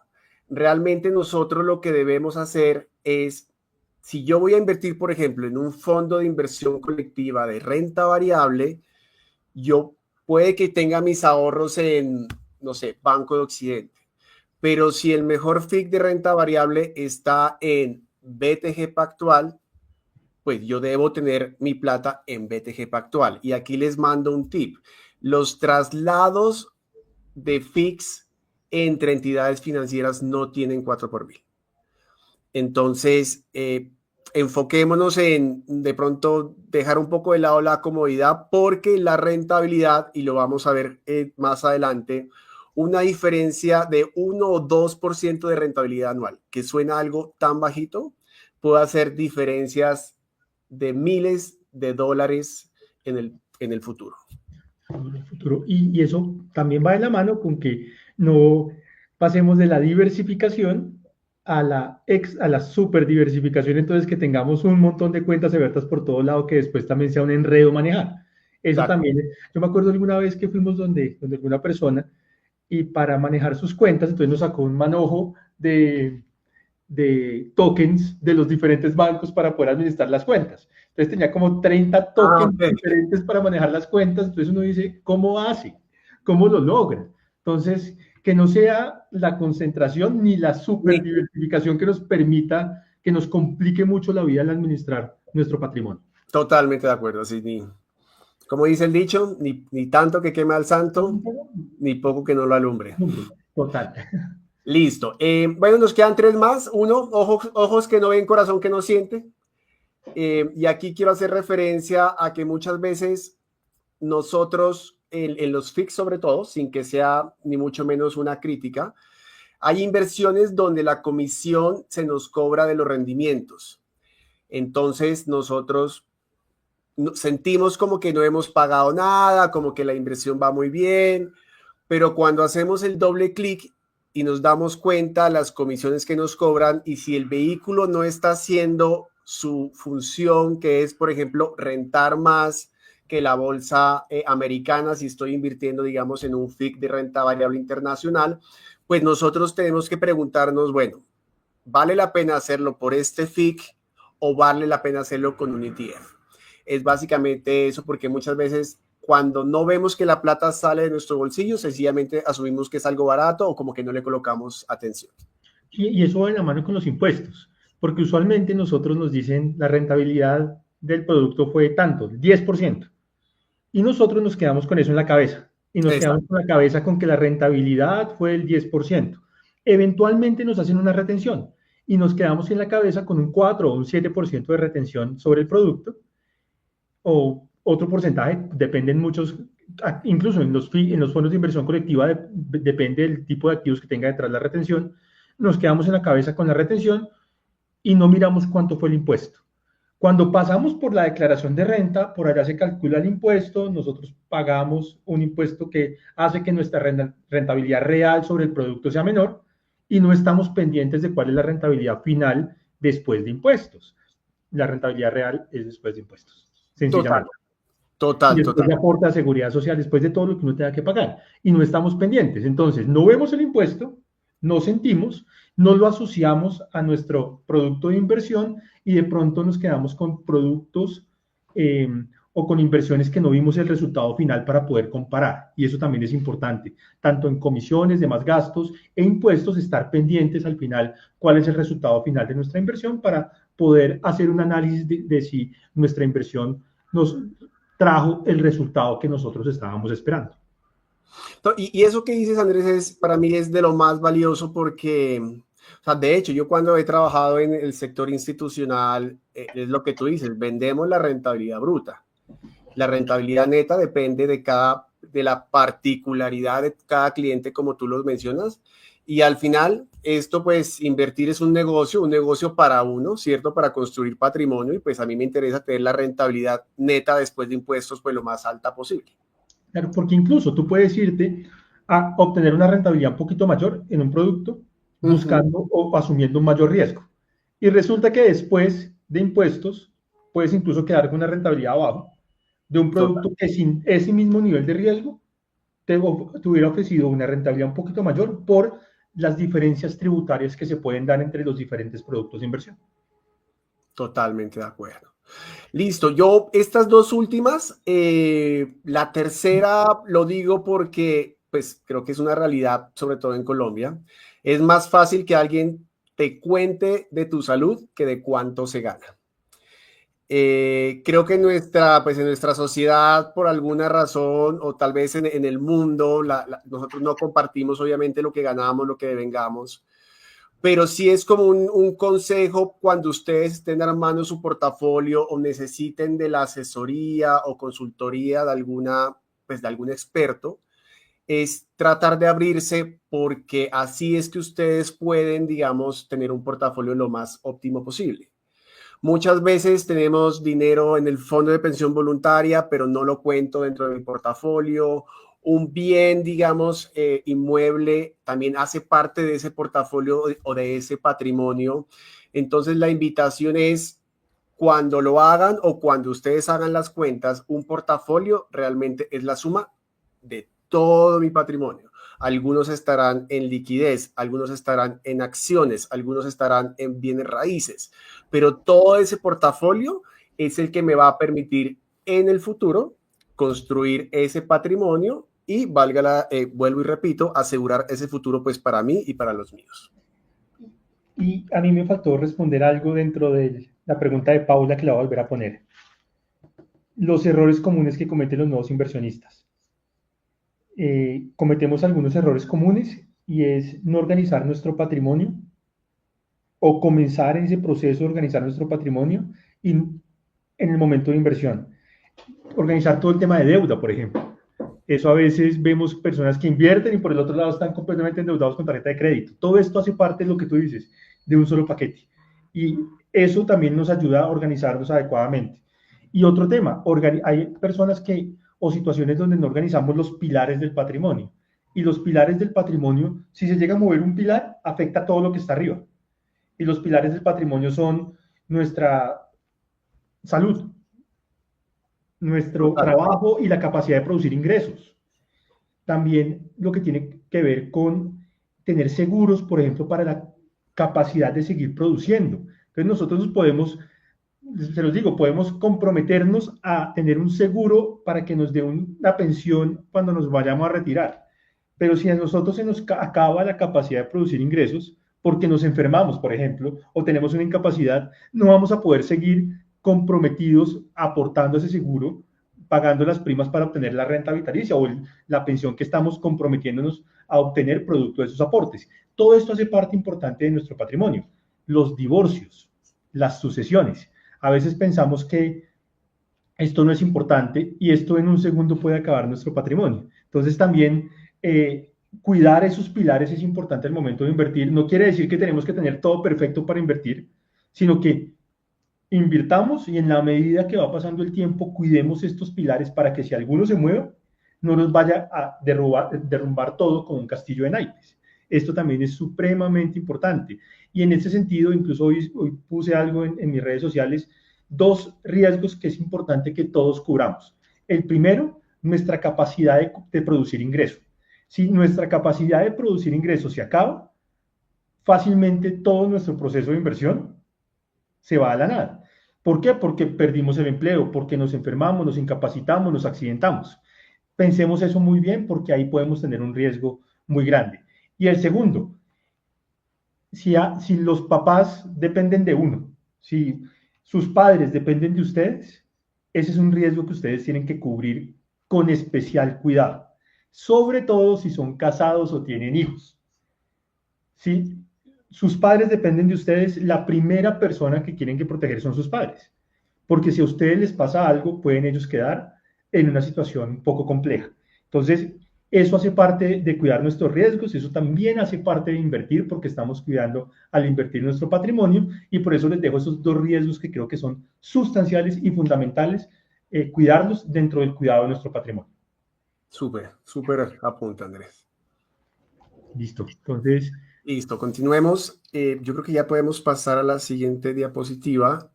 B: Realmente nosotros lo que debemos hacer es, si yo voy a invertir, por ejemplo, en un fondo de inversión colectiva de renta variable, yo puede que tenga mis ahorros en, no sé, Banco de Occidente, pero si el mejor FIC de renta variable está en BTG Pactual, pues yo debo tener mi plata en BTG Pactual. Y aquí les mando un tip. Los traslados de FIX entre entidades financieras no tienen 4 por mil. Entonces, enfoquémonos en de pronto dejar un poco de lado la comodidad porque la rentabilidad, y lo vamos a ver más adelante, una diferencia de 1 o 2% de rentabilidad anual, que suena algo tan bajito, puede hacer diferencias de miles de dólares en el futuro.
A: En el futuro. Y eso también va de la mano con que no pasemos de la diversificación a la super diversificación, entonces que tengamos un montón de cuentas abiertas por todo lado que después también sea un enredo manejar. Eso
B: Exacto.
A: también, yo me acuerdo alguna vez que fuimos donde alguna persona y para manejar sus cuentas, entonces nos sacó un manojo de tokens de los diferentes bancos para poder administrar las cuentas. Entonces tenía como 30
B: Ah,
A: tokens
B: ok.
A: diferentes para manejar las cuentas. Entonces uno dice, ¿cómo hace? ¿Cómo lo logra? Entonces, que no sea la concentración ni la super diversificación que nos permita, que nos complique mucho la vida al administrar nuestro patrimonio.
B: Totalmente de acuerdo. Sí, como dice el dicho, ni tanto que queme al santo, ni poco que no lo alumbre.
A: Total.
B: Listo. Bueno, nos quedan 3 más. Uno, ojos que no ven, corazón que no siente. Y aquí quiero hacer referencia a que muchas veces nosotros, en los FIX sobre todo, sin que sea ni mucho menos una crítica, hay inversiones donde la comisión se nos cobra de los rendimientos. Entonces nosotros sentimos como que no hemos pagado nada, como que la inversión va muy bien, pero cuando hacemos el doble clic y nos damos cuenta las comisiones que nos cobran y si el vehículo no está haciendo su función, que es, por ejemplo, rentar más que la bolsa americana, si estoy invirtiendo, digamos, en un FIC de renta variable internacional, pues nosotros tenemos que preguntarnos, bueno, ¿vale la pena hacerlo por este FIC o vale la pena hacerlo con un ETF? Es básicamente eso, porque muchas veces cuando no vemos que la plata sale de nuestro bolsillo, sencillamente asumimos que es algo barato o como que no le colocamos atención.
A: Y eso va de la mano con los impuestos, porque usualmente nosotros nos dicen la rentabilidad del producto fue tanto, 10%. Y nosotros nos quedamos con eso en la cabeza. Y nos quedamos
B: Exacto.
A: con la cabeza con que la rentabilidad fue el 10%. Eventualmente nos hacen una retención y nos quedamos en la cabeza con un 4 o un 7% de retención sobre el producto o otro porcentaje, dependen muchos, incluso en los fondos de inversión colectiva depende del tipo de activos que tenga detrás la retención, nos quedamos en la cabeza con la retención y no miramos cuánto fue el impuesto. Cuando pasamos por la declaración de renta, por allá se calcula el impuesto, nosotros pagamos un impuesto que hace que nuestra rentabilidad real sobre el producto sea menor y no estamos pendientes de cuál es la rentabilidad final después de impuestos. La rentabilidad real es después de impuestos,
B: Total,
A: sencillamente. Y
B: Total,
A: después
B: total.
A: le aporta seguridad social después de todo lo que uno tenga que pagar. Y no estamos pendientes. Entonces, no vemos el impuesto, no sentimos, no lo asociamos a nuestro producto de inversión y de pronto nos quedamos con productos eh, o con inversiones que no vimos el resultado final para poder comparar. Y eso también es importante, tanto en comisiones, demás gastos e impuestos, estar pendientes al final cuál es el resultado final de nuestra inversión para poder hacer un análisis de si nuestra inversión nos trajo el resultado que nosotros estábamos esperando.
B: Y eso que dices, Andrés, para mí es de lo más valioso porque, o sea, de hecho, yo cuando he trabajado en el sector institucional, es lo que tú dices, vendemos la rentabilidad bruta. La rentabilidad neta depende de la particularidad de cada cliente, como tú los mencionas. Y al final, esto pues invertir es un negocio para uno, ¿cierto? Para construir patrimonio y pues a mí me interesa tener la rentabilidad neta después de impuestos pues lo más alta posible.
A: Claro, porque incluso tú puedes irte a obtener una rentabilidad un poquito mayor en un producto
B: Ujú.
A: buscando o asumiendo un mayor riesgo. Y resulta que después de impuestos puedes incluso quedar con una rentabilidad abajo de un
B: Total.
A: producto que sin ese mismo nivel de riesgo te hubiera ofrecido una rentabilidad un poquito mayor por las diferencias tributarias que se pueden dar entre los diferentes productos de inversión.
B: Totalmente de acuerdo. Listo, yo estas dos últimas, la tercera lo digo porque pues creo que es una realidad, sobre todo en Colombia. Es más fácil que alguien te cuente de tu salud que de cuánto se gana. Creo que pues en nuestra sociedad, por alguna razón, o tal vez en el mundo, nosotros no compartimos obviamente lo que ganamos, lo que devengamos, pero sí es como un consejo cuando ustedes estén armando su portafolio o necesiten de la asesoría o consultoría pues de algún experto, es tratar de abrirse porque así es que ustedes pueden, digamos, tener un portafolio lo más óptimo posible. Muchas veces tenemos dinero en el fondo de pensión voluntaria, pero no lo cuento dentro de mi portafolio. Un bien, digamos, inmueble también hace parte de ese portafolio o de ese patrimonio. Entonces, la invitación es cuando lo hagan o cuando ustedes hagan las cuentas, un portafolio realmente es la suma de todo mi patrimonio. Algunos estarán en liquidez, algunos estarán en acciones, algunos estarán en bienes raíces, pero todo ese portafolio es el que me va a permitir en el futuro construir ese patrimonio y vuelvo y repito, asegurar ese futuro pues para mí y para los míos.
A: Y a mí me faltó responder algo dentro de la pregunta de Paula que la voy a volver a poner. Los errores comunes que cometen los nuevos inversionistas. Cometemos algunos errores comunes y es no organizar nuestro patrimonio o comenzar en ese proceso de organizar nuestro patrimonio en el momento de inversión. Organizar todo el tema de deuda, por ejemplo. Eso a veces vemos personas que invierten y por el otro lado están completamente endeudados con tarjeta de crédito. Todo esto hace parte de lo que tú dices, de un solo paquete. Y eso también nos ayuda a organizarnos adecuadamente. Y otro tema, hay personas que o situaciones donde no organizamos los pilares del patrimonio. Y los pilares del patrimonio, si se llega a mover un pilar, afecta a todo lo que está arriba. Y los pilares del patrimonio son nuestra salud, nuestro
B: Total.
A: trabajo y la capacidad de producir ingresos. También lo que tiene que ver con tener seguros, por ejemplo, para la capacidad de seguir produciendo. Entonces nosotros nos podemos, se los digo, podemos comprometernos a tener un seguro para que nos dé una pensión cuando nos vayamos a retirar. Pero si a nosotros se nos acaba la capacidad de producir ingresos, porque nos enfermamos, por ejemplo, o tenemos una incapacidad, no vamos a poder seguir comprometidos aportando ese seguro, pagando las primas para obtener la renta vitalicia o la pensión que estamos comprometiéndonos a obtener producto de esos aportes. Todo esto hace parte importante de nuestro patrimonio. Los divorcios, las sucesiones. A veces pensamos que esto no es importante y esto en un segundo puede acabar nuestro patrimonio. Entonces también cuidar esos pilares es importante al momento de invertir. No quiere decir que tenemos que tener todo perfecto para invertir, sino que invirtamos y en la medida que va pasando el tiempo, cuidemos estos pilares para que si alguno se mueve, no nos vaya a derrumbar todo como un castillo de naipes. Esto también es supremamente importante. Y en ese sentido, incluso hoy puse algo en mis redes sociales, dos riesgos que es importante que todos cubramos. El primero, nuestra capacidad de producir ingresos. Si nuestra capacidad de producir ingresos se acaba, fácilmente todo nuestro proceso de inversión se va a la nada. ¿Por qué? Porque perdimos el empleo, porque nos enfermamos, nos incapacitamos, nos accidentamos. Pensemos eso muy bien porque ahí podemos tener un riesgo muy grande. Y el segundo, si los papás dependen de uno, si sus padres dependen de ustedes, ese es un riesgo que ustedes tienen que cubrir con especial cuidado, sobre todo si son casados o tienen hijos. Si sus padres dependen de ustedes, la primera persona que tienen que proteger son sus padres, porque si a ustedes les pasa algo, pueden ellos quedar en una situación un poco compleja. Entonces, eso hace parte de cuidar nuestros riesgos, eso también hace parte de invertir porque estamos cuidando al invertir nuestro patrimonio y por eso les dejo esos dos riesgos que creo que son sustanciales y fundamentales, cuidarlos dentro del cuidado de nuestro patrimonio.
B: Súper, súper apunta, Andrés.
A: Listo. Entonces,
B: Listo, continuemos. Yo creo que ya podemos pasar a la siguiente diapositiva.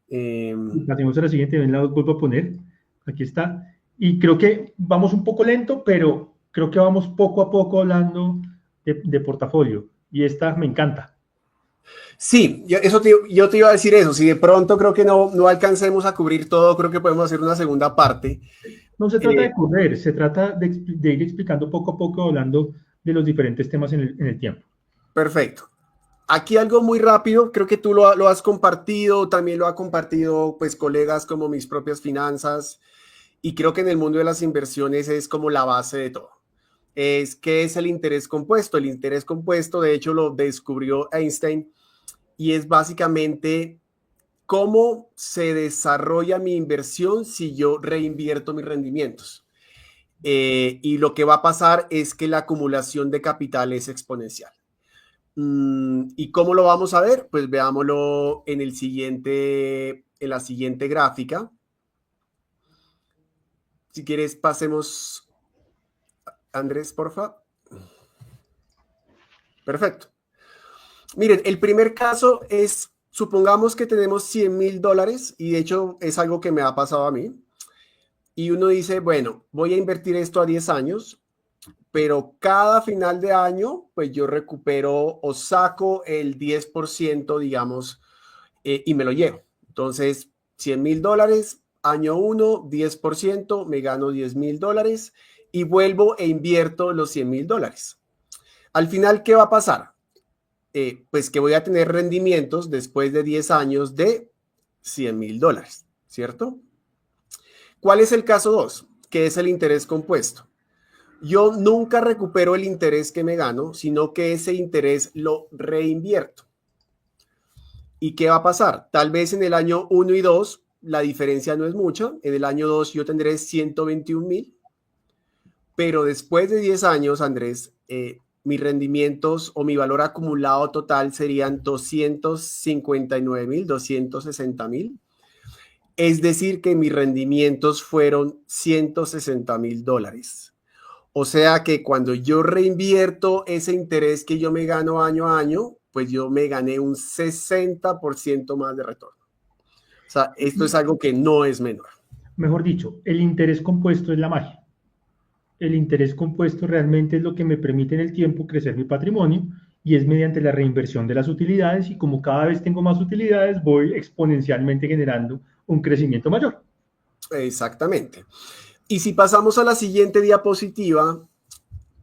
A: pasemos a la siguiente, ven, la vuelvo a poner. Aquí está. Y creo que vamos un poco lento, pero creo que vamos poco a poco hablando de portafolio. Y esta me encanta.
B: Sí, yo te iba a decir eso. Si de pronto creo que no alcancemos a cubrir todo, creo que podemos hacer una segunda parte.
A: No se trata
B: Eh,
A: de correr, se trata de ir explicando poco a poco, hablando de los diferentes temas en el tiempo.
B: Perfecto. Aquí algo muy rápido, creo que tú lo has compartido, también lo ha compartido pues colegas como Mis Propias Finanzas, y creo que en el mundo de las inversiones es como la base de todo. ¿Qué es el interés compuesto? El interés compuesto, de hecho, lo descubrió Einstein y es básicamente cómo se desarrolla mi inversión si yo reinvierto mis rendimientos. Y lo que va a pasar es que la acumulación de capital es exponencial. ¿Y cómo lo vamos a ver? Pues veámoslo en la siguiente gráfica. Si quieres, pasemos, Andrés, porfa. Perfecto. Miren, el primer caso es, supongamos que tenemos $100,000 y de hecho es algo que me ha pasado a mí. Y uno dice, bueno, voy a invertir esto a 10 años, pero cada final de año, pues yo recupero o saco el 10%, digamos, y me lo llevo. Entonces, $100,000, año 1, 10%, me gano $10,000 y vuelvo e invierto los $100,000. Al final, ¿qué va a pasar? Pues que voy a tener rendimientos después de 10 años de $100,000, ¿cierto? ¿Cuál es el caso 2? Que es el interés compuesto. Yo nunca recupero el interés que me gano, sino que ese interés lo reinvierto. ¿Y qué va a pasar? Tal vez en el año 1 y 2 la diferencia no es mucha. En el año 2 yo tendré 121,000. Pero después de 10 años, Andrés, mis rendimientos o mi valor acumulado total serían 259,000, 260,000. Es decir, que mis rendimientos fueron $160,000. O sea que cuando yo reinvierto ese interés que yo me gano año a año, pues yo me gané un 60% más de retorno. O sea, esto es algo que no es menor.
A: Mejor dicho, el interés compuesto es la magia. El interés compuesto realmente es lo que me permite en el tiempo crecer mi patrimonio y es mediante la reinversión de las utilidades y como cada vez tengo más utilidades, voy exponencialmente generando un crecimiento mayor.
B: Exactamente. Y si pasamos a la siguiente diapositiva,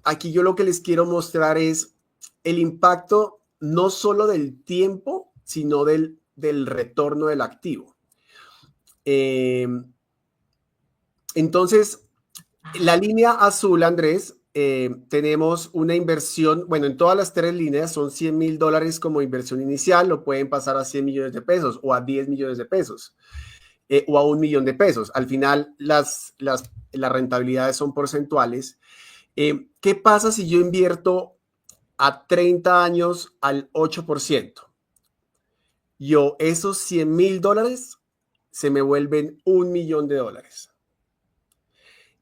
B: aquí yo lo que les quiero mostrar es el impacto no solo del tiempo, sino del retorno del activo. Entonces, la línea azul, Andrés, tenemos una inversión, bueno, en todas las tres líneas son $100,000 como inversión inicial, lo pueden pasar a 100 millones de pesos o a 10 millones de pesos o a 1 millón de pesos. Al final, las rentabilidades son porcentuales. ¿Qué pasa si yo invierto a 30 años al 8%? Esos $100,000 se me vuelven $1,000,000.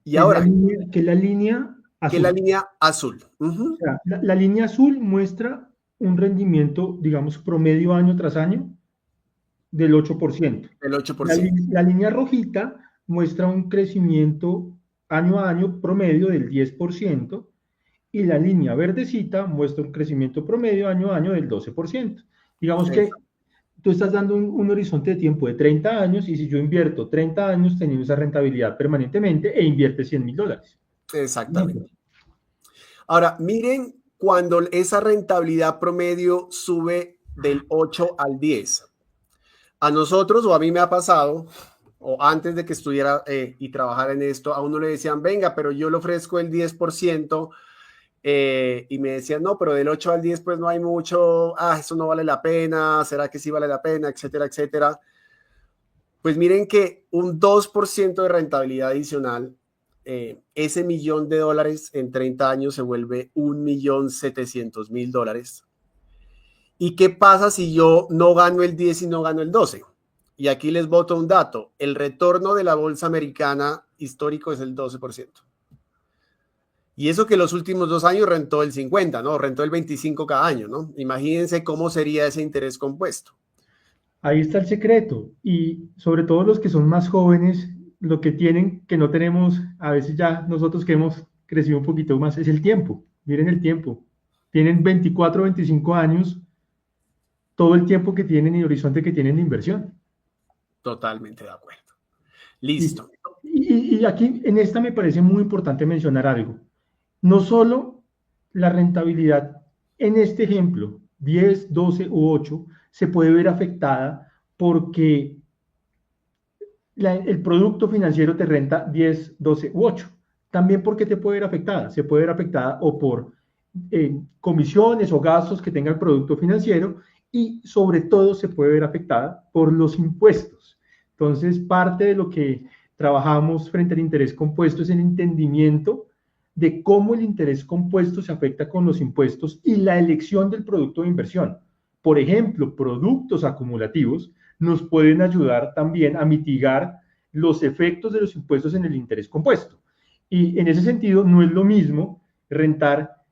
B: Y ahora,
A: que es la línea azul.
B: que es la línea azul.
A: O sea, la línea azul muestra un rendimiento, digamos, promedio año tras año del 8%.
B: El 8%.
A: La línea rojita muestra un crecimiento año a año promedio del 10%, y la línea verdecita muestra un crecimiento promedio año a año del 12%. Digamos que tú estás dando un horizonte de tiempo de 30 años, y si yo invierto 30 años teniendo esa rentabilidad permanentemente e invierte $100,000.
B: Exactamente. Ahora, miren cuando esa rentabilidad promedio sube del 8 al 10. A nosotros, o a mí me ha pasado, o antes de que estudiara y trabajara en esto, a uno le decían, venga, pero yo le ofrezco el 10%, y me decían, no, pero del 8 al 10 pues no hay mucho, eso no vale la pena, ¿será que sí vale la pena? Etcétera, etcétera. Pues miren que un 2% de rentabilidad adicional, ese $1,000,000 en 30 años se vuelve $1,700,000. ¿Y qué pasa si yo no gano el 10 y no gano el 12? Y aquí les boto un dato. El retorno de la bolsa americana histórico es el 12%. Y eso que los últimos 2 años rentó el 50, ¿no? Rentó el 25 cada año, ¿no? Imagínense cómo sería ese interés compuesto.
A: Ahí está el secreto. Y sobre todo los que son más jóvenes, lo que tienen, que no tenemos, a veces ya nosotros que hemos crecido un poquito más, es el tiempo. Miren el tiempo. Tienen 24, 25 años, todo el tiempo que tienen y el horizonte que tienen de inversión.
B: Totalmente de acuerdo.
A: Listo.
B: Listo.
A: Y aquí en esta me parece muy importante mencionar algo. No solo la rentabilidad en este ejemplo, 10, 12 u 8, se puede ver afectada porque el producto financiero te renta 10, 12 u 8. También porque te puede ver afectada. Se puede ver afectada o por comisiones o gastos que tenga el producto financiero, y sobre todo se puede ver afectada por los impuestos. Entonces, parte de lo que trabajamos frente al interés compuesto es el entendimiento de cómo el interés compuesto se afecta con los impuestos y la elección del producto de inversión. Por ejemplo, productos acumulativos nos pueden ayudar también a mitigar los efectos de los impuestos en el interés compuesto. Y en ese sentido, no es lo mismo rentar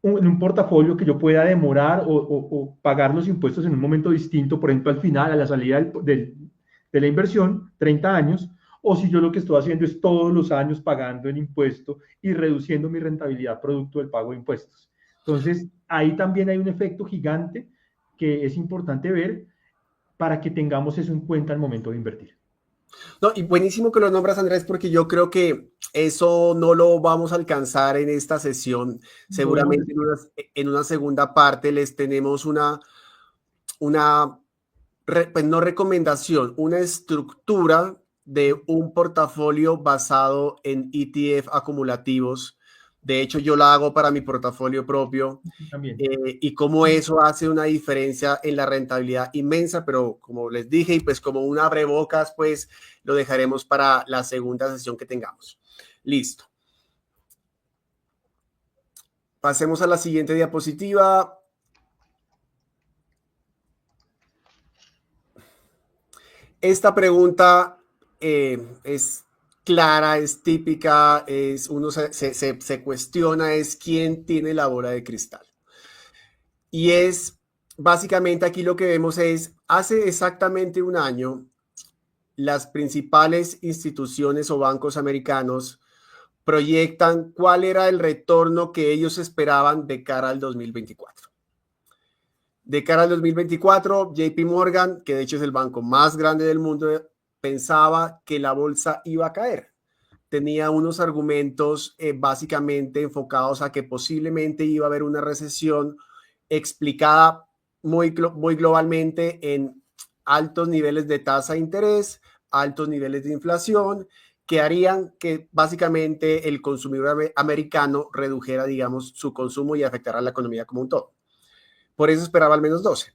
A: en un portafolio que yo pueda demorar o pagar los impuestos en un momento distinto, por ejemplo, al final, a la salida de la inversión, 30 años, o si yo lo que estoy haciendo es todos los años pagando el impuesto y reduciendo mi rentabilidad producto del pago de impuestos. Entonces, ahí también hay un efecto gigante que es importante ver para que tengamos eso en cuenta al momento de invertir.
B: No, y buenísimo que lo nombras, Andrés, porque yo creo que eso no lo vamos a alcanzar en esta sesión. Seguramente en una segunda parte les tenemos una pues no recomendación, una estructura de un portafolio basado en ETF acumulativos. De hecho, yo la hago para mi portafolio propio.
A: También.
B: Y cómo eso hace una diferencia en la rentabilidad inmensa, pero como les dije, y pues como un abrebocas, pues lo dejaremos para la segunda sesión que tengamos. Listo. Pasemos a la siguiente diapositiva. Esta pregunta es clara, es típica, uno se cuestiona, es quién tiene la bola de cristal. Y es básicamente aquí lo que vemos es, hace exactamente un año, las principales instituciones o bancos americanos proyectan cuál era el retorno que ellos esperaban de cara al 2024. De cara al 2024, JP Morgan, que de hecho es el banco más grande del mundo, pensaba que la bolsa iba a caer. Tenía unos argumentos básicamente enfocados a que posiblemente iba a haber una recesión explicada muy globalmente en altos niveles de tasa de interés, altos niveles de inflación, que harían que básicamente el consumidor americano redujera, digamos, su consumo y afectara a la economía como un todo. Por eso esperaba al menos 12.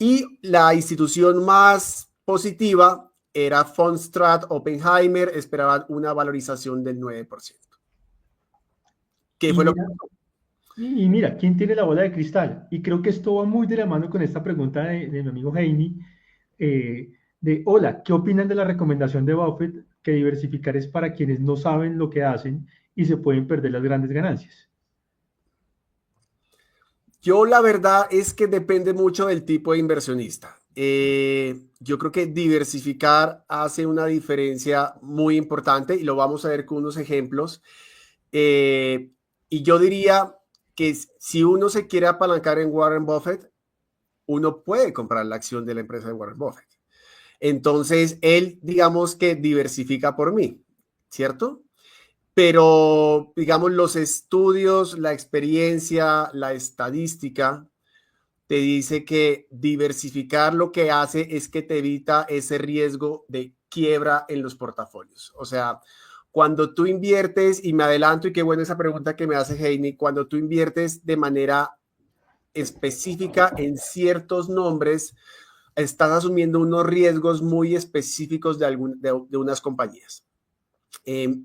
B: Y la institución más positiva era Von Strat Oppenheimer, esperaban una valorización del 9%. ¿Qué
A: Y
B: fue lo
A: mira,
B: que
A: y mira, ¿quién tiene la bola de cristal? Y creo que esto va muy de la mano con esta pregunta de mi amigo Heini, hola, ¿qué opinan de la recomendación de Buffett que diversificar es para quienes no saben lo que hacen y se pueden perder las grandes ganancias?
B: Yo la verdad es que depende mucho del tipo de inversionista. yo creo que diversificar hace una diferencia muy importante y lo vamos a ver con unos ejemplos. Y yo diría que si uno se quiere apalancar en Warren Buffett, uno puede comprar la acción de la empresa de Warren Buffett. Entonces, él, digamos que diversifica por mí, ¿cierto? Pero, digamos, los estudios, la experiencia, la estadística, te dice que diversificar lo que hace es que te evita ese riesgo de quiebra en los portafolios. O sea, cuando tú inviertes, y me adelanto, y qué buena esa pregunta que me hace Heini, cuando tú inviertes de manera específica en ciertos nombres, estás asumiendo unos riesgos muy específicos de unas compañías.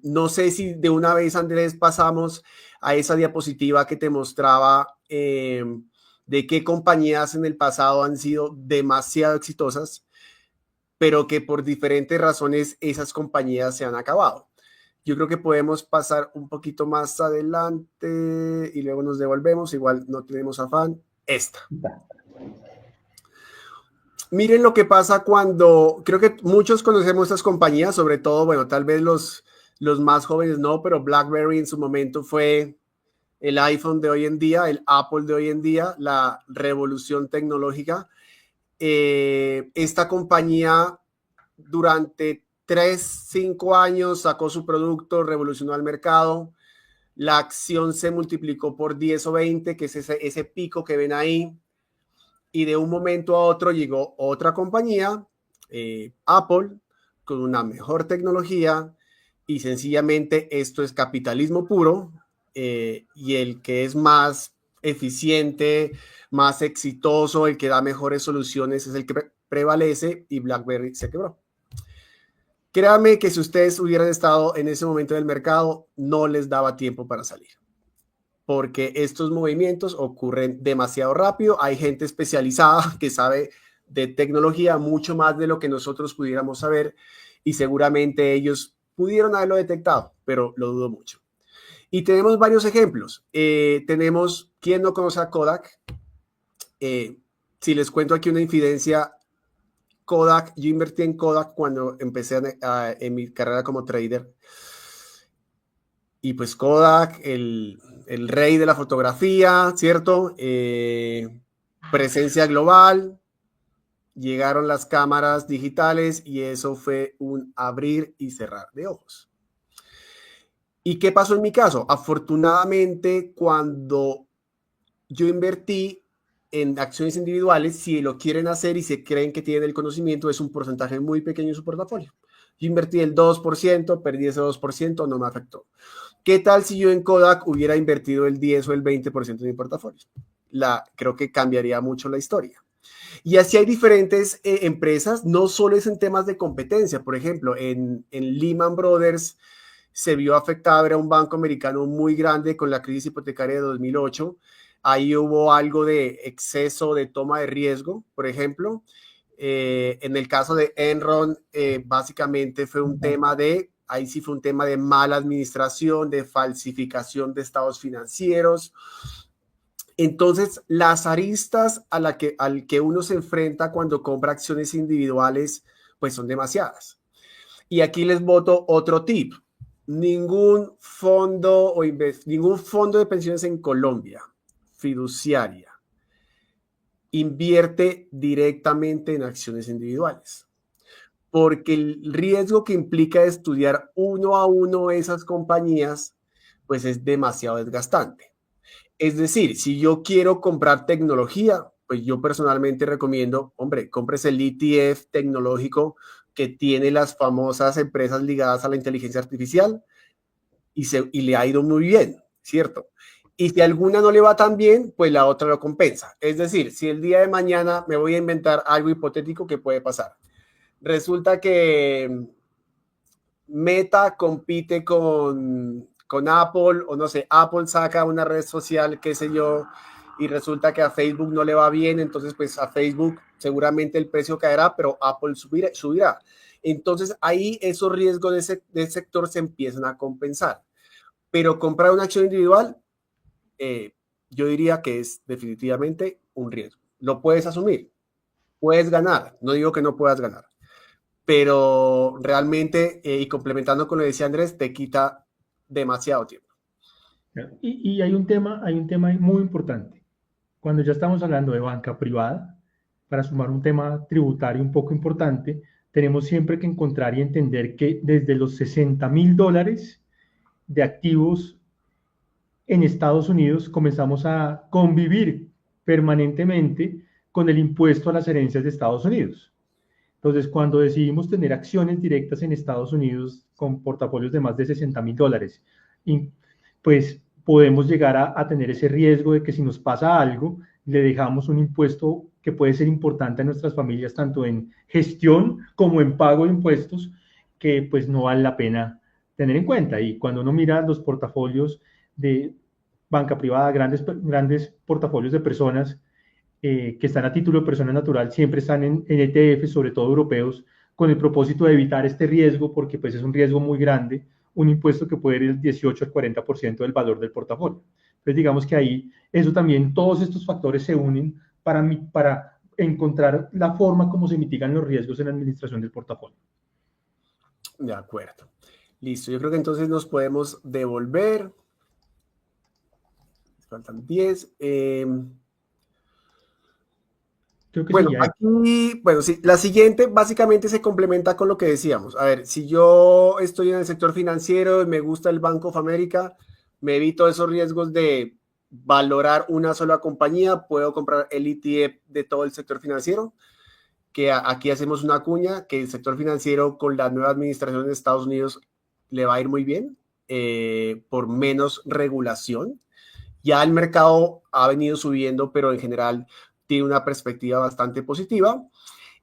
B: No sé si de una vez, Andrés, pasamos a esa diapositiva que te mostraba de qué compañías en el pasado han sido demasiado exitosas, pero que por diferentes razones esas compañías se han acabado. Yo creo que podemos pasar un poquito más adelante y luego nos devolvemos. Igual no tenemos afán. Esta. Miren lo que pasa cuando, creo que muchos conocemos estas compañías, sobre todo, bueno, tal vez los más jóvenes no, pero BlackBerry en su momento fue el iPhone de hoy en día, el Apple de hoy en día, la revolución tecnológica. Esta compañía durante 3, 5 años sacó su producto, revolucionó al mercado, la acción se multiplicó por 10 o 20, que es ese pico que ven ahí, y de un momento a otro llegó otra compañía, Apple, con una mejor tecnología, y sencillamente esto es capitalismo puro, y el que es más eficiente, más exitoso, el que da mejores soluciones es el que prevalece, y BlackBerry se quebró. Créanme que si ustedes hubieran estado en ese momento del mercado, no les daba tiempo para salir, porque estos movimientos ocurren demasiado rápido. Hay gente especializada que sabe de tecnología mucho más de lo que nosotros pudiéramos saber, y seguramente ellos pudieron haberlo detectado, pero lo dudo mucho. Y tenemos varios ejemplos. Tenemos, ¿quién no conoce a Kodak? Si les cuento aquí una infidencia, Kodak, yo invertí en Kodak cuando empecé en mi carrera como trader. Y pues Kodak, el rey de la fotografía, ¿cierto? Presencia global, llegaron las cámaras digitales y eso fue un abrir y cerrar de ojos. ¿Y qué pasó en mi caso? Afortunadamente, cuando yo invertí en acciones individuales, si lo quieren hacer y se creen que tienen el conocimiento, es un porcentaje muy pequeño en su portafolio. Yo invertí el 2%, perdí ese 2%, no me afectó. ¿Qué tal si yo en Kodak hubiera invertido el 10 o el 20% de mi portafolio? Creo que cambiaría mucho la historia. Y así hay diferentes empresas, no solo es en temas de competencia. Por ejemplo, en Lehman Brothers se vio afectada, era un banco americano muy grande con la crisis hipotecaria de 2008. Ahí hubo algo de exceso de toma de riesgo, por ejemplo. En el caso de Enron, básicamente fue un tema de, ahí sí fue un tema de mala administración, de falsificación de estados financieros. Entonces, las aristas al que uno se enfrenta cuando compra acciones individuales, pues son demasiadas. Y aquí les boto otro tip. Ningún fondo de pensiones en Colombia, fiduciaria, invierte directamente en acciones individuales, porque el riesgo que implica estudiar uno a uno esas compañías, pues es demasiado desgastante. Es decir, si yo quiero comprar tecnología, pues yo personalmente recomiendo, hombre, compres el ETF tecnológico que tiene las famosas empresas ligadas a la inteligencia artificial y le ha ido muy bien, ¿cierto? Y si alguna no le va tan bien, pues la otra lo compensa. Es decir, si el día de mañana me voy a inventar algo hipotético que puede pasar. Resulta que Meta compite con Apple, o no sé, Apple saca una red social, qué sé yo, y resulta que a Facebook no le va bien, entonces pues a Facebook seguramente el precio caerá, pero Apple subirá. Entonces ahí esos riesgos del sector se empiezan a compensar. Pero comprar una acción individual, yo diría que es definitivamente un riesgo. ¿Lo puedes asumir? puedes ganar, no digo que no puedas ganar, pero realmente, y complementando con lo que decía Andrés, te quita demasiado tiempo.
A: Y hay un tema muy importante. Cuando ya estamos hablando de banca privada, para sumar un tema tributario un poco importante, tenemos siempre que encontrar y entender que desde los $60,000 de activos en Estados Unidos comenzamos a convivir permanentemente con el impuesto a las herencias de Estados Unidos. Entonces, cuando decidimos tener acciones directas en Estados Unidos con portafolios de más de $60,000, pues podemos llegar a tener ese riesgo de que si nos pasa algo, le dejamos un impuesto que puede ser importante a nuestras familias, tanto en gestión como en pago de impuestos, que pues no vale la pena tener en cuenta. Y cuando uno mira los portafolios de banca privada, grandes portafolios de personas que están a título de persona natural, siempre están en ETF, sobre todo europeos, con el propósito de evitar este riesgo, porque pues es un riesgo muy grande, un impuesto que puede ir del 18 al 40% del valor del portafolio. Entonces digamos que ahí, eso también, todos estos factores se unen para encontrar la forma como se mitigan los riesgos en la administración del portafolio.
B: De acuerdo. Listo, yo creo que entonces nos podemos devolver. Faltan 10.
A: Creo que
B: Bueno,
A: sí,
B: aquí, bueno, sí, la siguiente básicamente se complementa con lo que decíamos. A ver, si yo estoy en el sector financiero y me gusta el Bank of America, me evito esos riesgos de valorar una sola compañía, puedo comprar el ETF de todo el sector financiero, que aquí hacemos una cuña, que el sector financiero con la nueva administración de Estados Unidos le va a ir muy bien por menos regulación. Ya el mercado ha venido subiendo, pero en general tiene una perspectiva bastante positiva.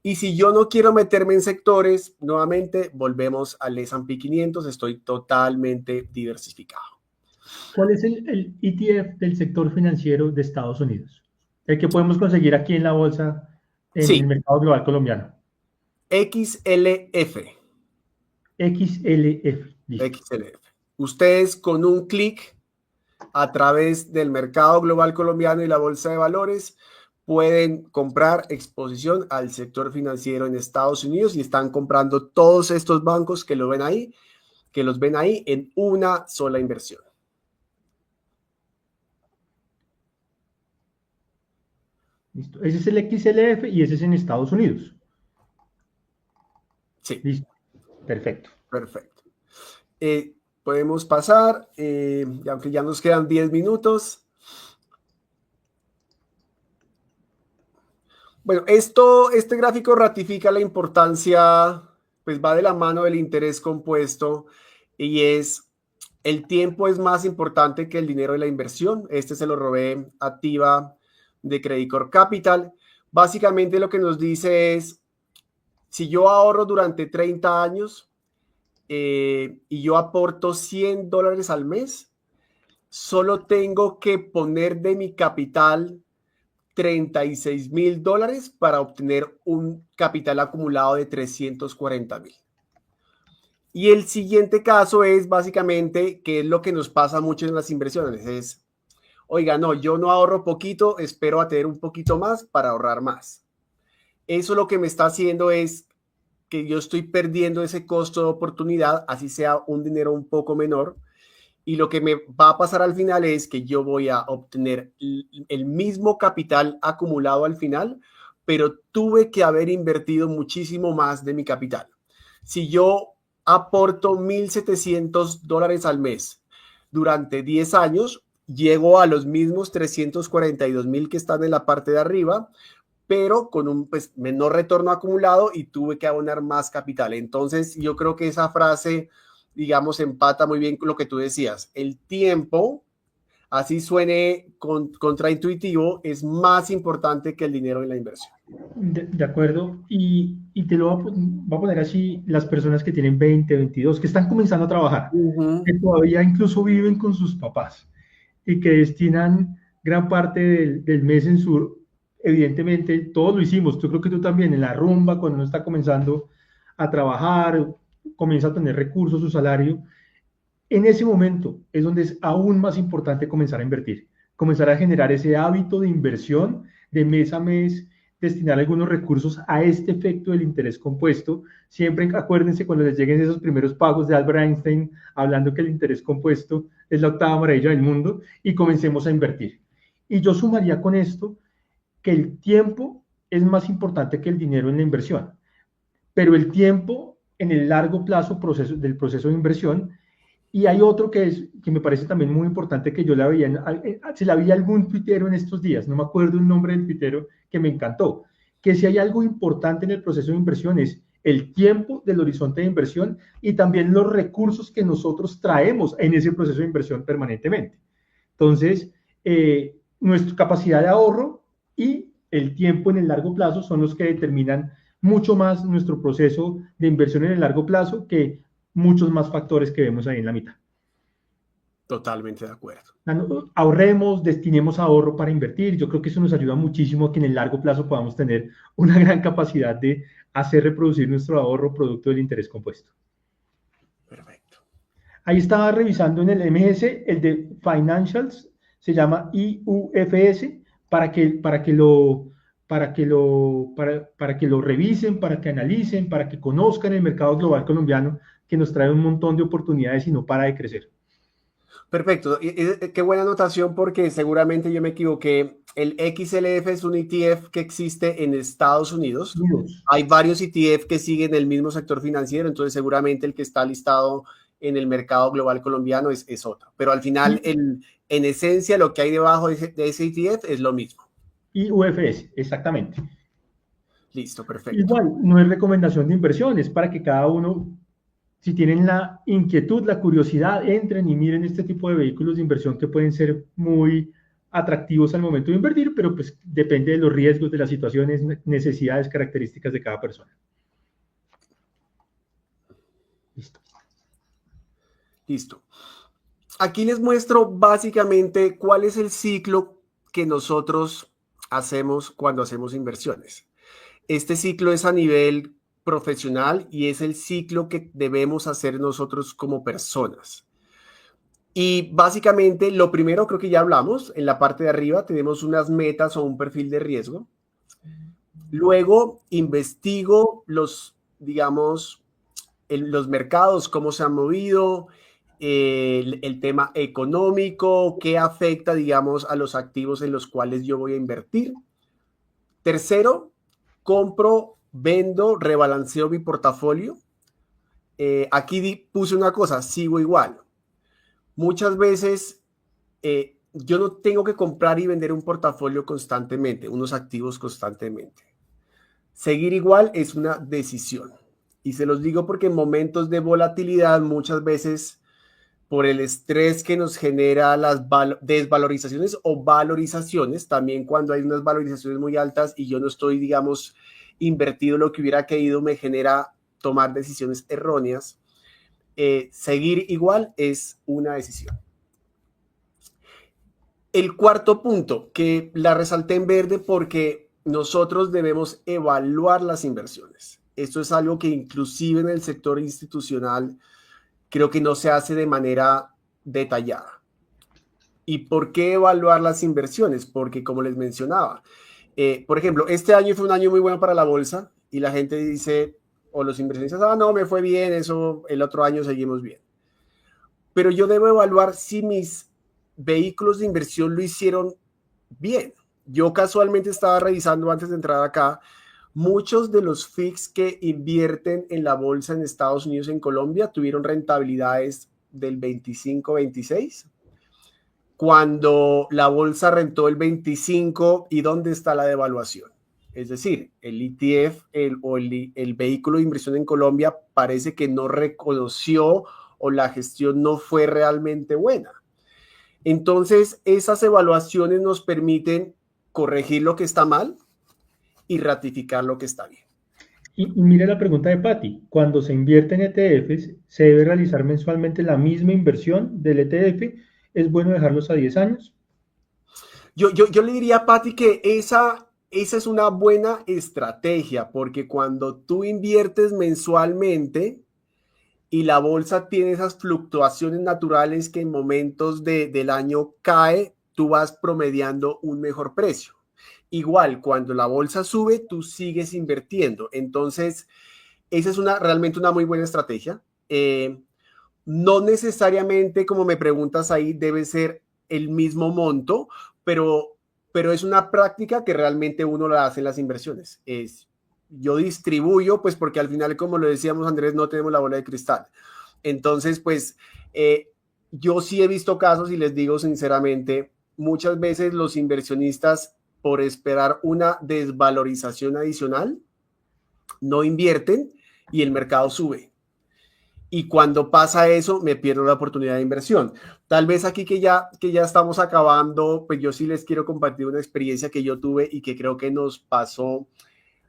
B: Y si yo no quiero meterme en sectores, nuevamente volvemos al S&P 500, estoy totalmente diversificado.
A: ¿cuál es el ETF del sector financiero de Estados Unidos? El que podemos conseguir aquí en la bolsa, en el
B: Sí,
A: mercado global colombiano.
B: XLF.
A: XLF, listo.
B: XLF. Ustedes con un clic a través del mercado global colombiano y la bolsa de valores pueden comprar exposición al sector financiero en Estados Unidos y están comprando todos estos bancos que lo ven ahí, que los ven ahí en una sola inversión.
A: Listo. Ese es el XLF y ese es en Estados Unidos.
B: Sí,
A: Listo. Perfecto.
B: perfecto. Podemos pasar, aunque ya nos quedan 10 minutos. Bueno, este gráfico ratifica la importancia, pues va de la mano del interés compuesto y el tiempo es más importante que el dinero de la inversión. Este se lo robé Activa de Credit Corp Capital. Básicamente lo que nos dice es, si yo ahorro durante 30 años y yo aporto $100 al mes, solo tengo que poner de mi capital $36,000 para obtener un capital acumulado de 340,000. Y el siguiente caso es básicamente, que es lo que nos pasa mucho en las inversiones, es, oiga, no, yo no ahorro poquito, espero a tener un poquito más para ahorrar más. Eso lo que me está haciendo es que yo estoy perdiendo ese costo de oportunidad, así sea un dinero un poco menor, y lo que me va a pasar al final es que yo voy a obtener el mismo capital acumulado al final, pero tuve que haber invertido muchísimo más de mi capital. Si yo aporto $1,700 al mes durante 10 años, llego a los mismos 342,000 que están en la parte de arriba, pero con un menor retorno acumulado y tuve que abonar más capital. Entonces, yo creo que esa frase, digamos, empata muy bien con lo que tú decías. El tiempo, así suene contraintuitivo, es más importante que el dinero en la inversión.
A: De acuerdo. Y te lo voy a poner así, las personas que tienen 20, 22, que están comenzando a trabajar, que todavía incluso viven con sus papás y que destinan gran parte del mes en su, evidentemente, todos lo hicimos, yo creo que tú también, en la rumba, cuando uno está comenzando a trabajar, comienza a tener recursos, su salario, en ese momento es donde es aún más importante comenzar a invertir, comenzar a generar ese hábito de inversión de mes a mes, destinar algunos recursos a este efecto del interés compuesto. Siempre acuérdense cuando les lleguen esos primeros pagos de Albert Einstein hablando que el interés compuesto es la octava maravilla del mundo y comencemos a invertir. Y yo sumaría con esto que el tiempo es más importante que el dinero en la inversión, pero el tiempo en el largo plazo del proceso de inversión. Y hay otro que me parece también muy importante que yo la veía, se la vi a algún tuitero en estos días, no me acuerdo el nombre del tuitero, que me encantó, que si hay algo importante en el proceso de inversión es el tiempo del horizonte de inversión y también los recursos que nosotros traemos en ese proceso de inversión permanentemente. Entonces, nuestra capacidad de ahorro y el tiempo en el largo plazo son los que determinan mucho más nuestro proceso de inversión en el largo plazo que muchos más factores que vemos ahí en la mitad.
B: Totalmente de acuerdo.
A: Ahorremos, destinemos ahorro para invertir. Yo creo que eso nos ayuda muchísimo a que en el largo plazo podamos tener una gran capacidad de hacer reproducir nuestro ahorro producto del interés compuesto.
B: Perfecto.
A: Ahí estaba revisando en el MS, el de Financials, se llama IUFS, para que lo revisen, para que analicen, para que conozcan el mercado global colombiano, que nos trae un montón de oportunidades y no para de crecer.
B: Perfecto. Qué buena anotación porque seguramente yo me equivoqué. El XLF es un ETF que existe en Estados Unidos. Hay varios ETF que siguen el mismo sector financiero, entonces seguramente el que está listado en el mercado global colombiano es otro. Pero al final, en esencia, lo que hay debajo de ese ETF es lo mismo.
A: IUFS, exactamente.
B: Listo, perfecto.
A: Igual, no es recomendación de inversión, es para que cada uno, si tienen la inquietud, la curiosidad, entren y miren este tipo de vehículos de inversión que pueden ser muy atractivos al momento de invertir, pero pues depende de los riesgos, de las situaciones, necesidades, características de cada persona. Listo.
B: Listo. Aquí les muestro básicamente cuál es el ciclo que nosotros hacemos cuando hacemos inversiones. Este ciclo es a nivel profesional y es el ciclo que debemos hacer nosotros como personas. Y básicamente lo primero, creo que ya hablamos, en la parte de arriba tenemos unas metas o un perfil de riesgo. Luego investigo los mercados, cómo se han movido, el tema económico, qué afecta, a los activos en los cuales yo voy a invertir. Tercero, compro, vendo, rebalanceo mi portafolio. Aquí puse una cosa, sigo igual. Muchas veces yo no tengo que comprar y vender un portafolio constantemente, unos activos constantemente. Seguir igual es una decisión. Y se los digo porque en momentos de volatilidad muchas veces por el estrés que nos genera las desvalorizaciones o valorizaciones, también cuando hay unas valorizaciones muy altas y yo no estoy, invertido lo que hubiera querido, me genera tomar decisiones erróneas. Seguir igual es una decisión. El cuarto punto, que la resalté en verde porque nosotros debemos evaluar las inversiones. Esto es algo que inclusive en el sector institucional creo que no se hace de manera detallada. ¿Y por qué evaluar las inversiones? Porque como les mencionaba, por ejemplo, este año fue un año muy bueno para la bolsa y la gente dice, o los inversionistas, no, me fue bien, eso el otro año seguimos bien. Pero yo debo evaluar si mis vehículos de inversión lo hicieron bien. Yo casualmente estaba revisando antes de entrar acá, muchos de los FICs que invierten en la bolsa en Estados Unidos, en Colombia, tuvieron rentabilidades del 25-26, cuando la bolsa rentó el 25, ¿y dónde está la devaluación? Es decir, el ETF el vehículo de inversión en Colombia parece que no reconoció o la gestión no fue realmente buena. Entonces, esas evaluaciones nos permiten corregir lo que está mal y ratificar lo que está bien.
A: Y mire la pregunta de Patti. Cuando se invierte en ETFs, ¿se debe realizar mensualmente la misma inversión del ETF? ¿Es bueno dejarlos a 10 años?
B: Yo le diría a Patti que esa es una buena estrategia, porque cuando tú inviertes mensualmente y la bolsa tiene esas fluctuaciones naturales que en momentos del año cae, tú vas promediando un mejor precio. Igual, cuando la bolsa sube, tú sigues invirtiendo. Entonces, esa es realmente una muy buena estrategia. No necesariamente, como me preguntas ahí, debe ser el mismo monto, pero es una práctica que realmente uno la hace en las inversiones. Yo distribuyo, pues porque al final, como lo decíamos Andrés, no tenemos la bola de cristal. Entonces, pues yo sí he visto casos y les digo sinceramente, muchas veces los inversionistas, por esperar una desvalorización adicional, no invierten y el mercado sube. Y cuando pasa eso, me pierdo la oportunidad de inversión. Tal vez aquí que ya estamos acabando, pues yo sí les quiero compartir una experiencia que yo tuve y que creo que nos pasó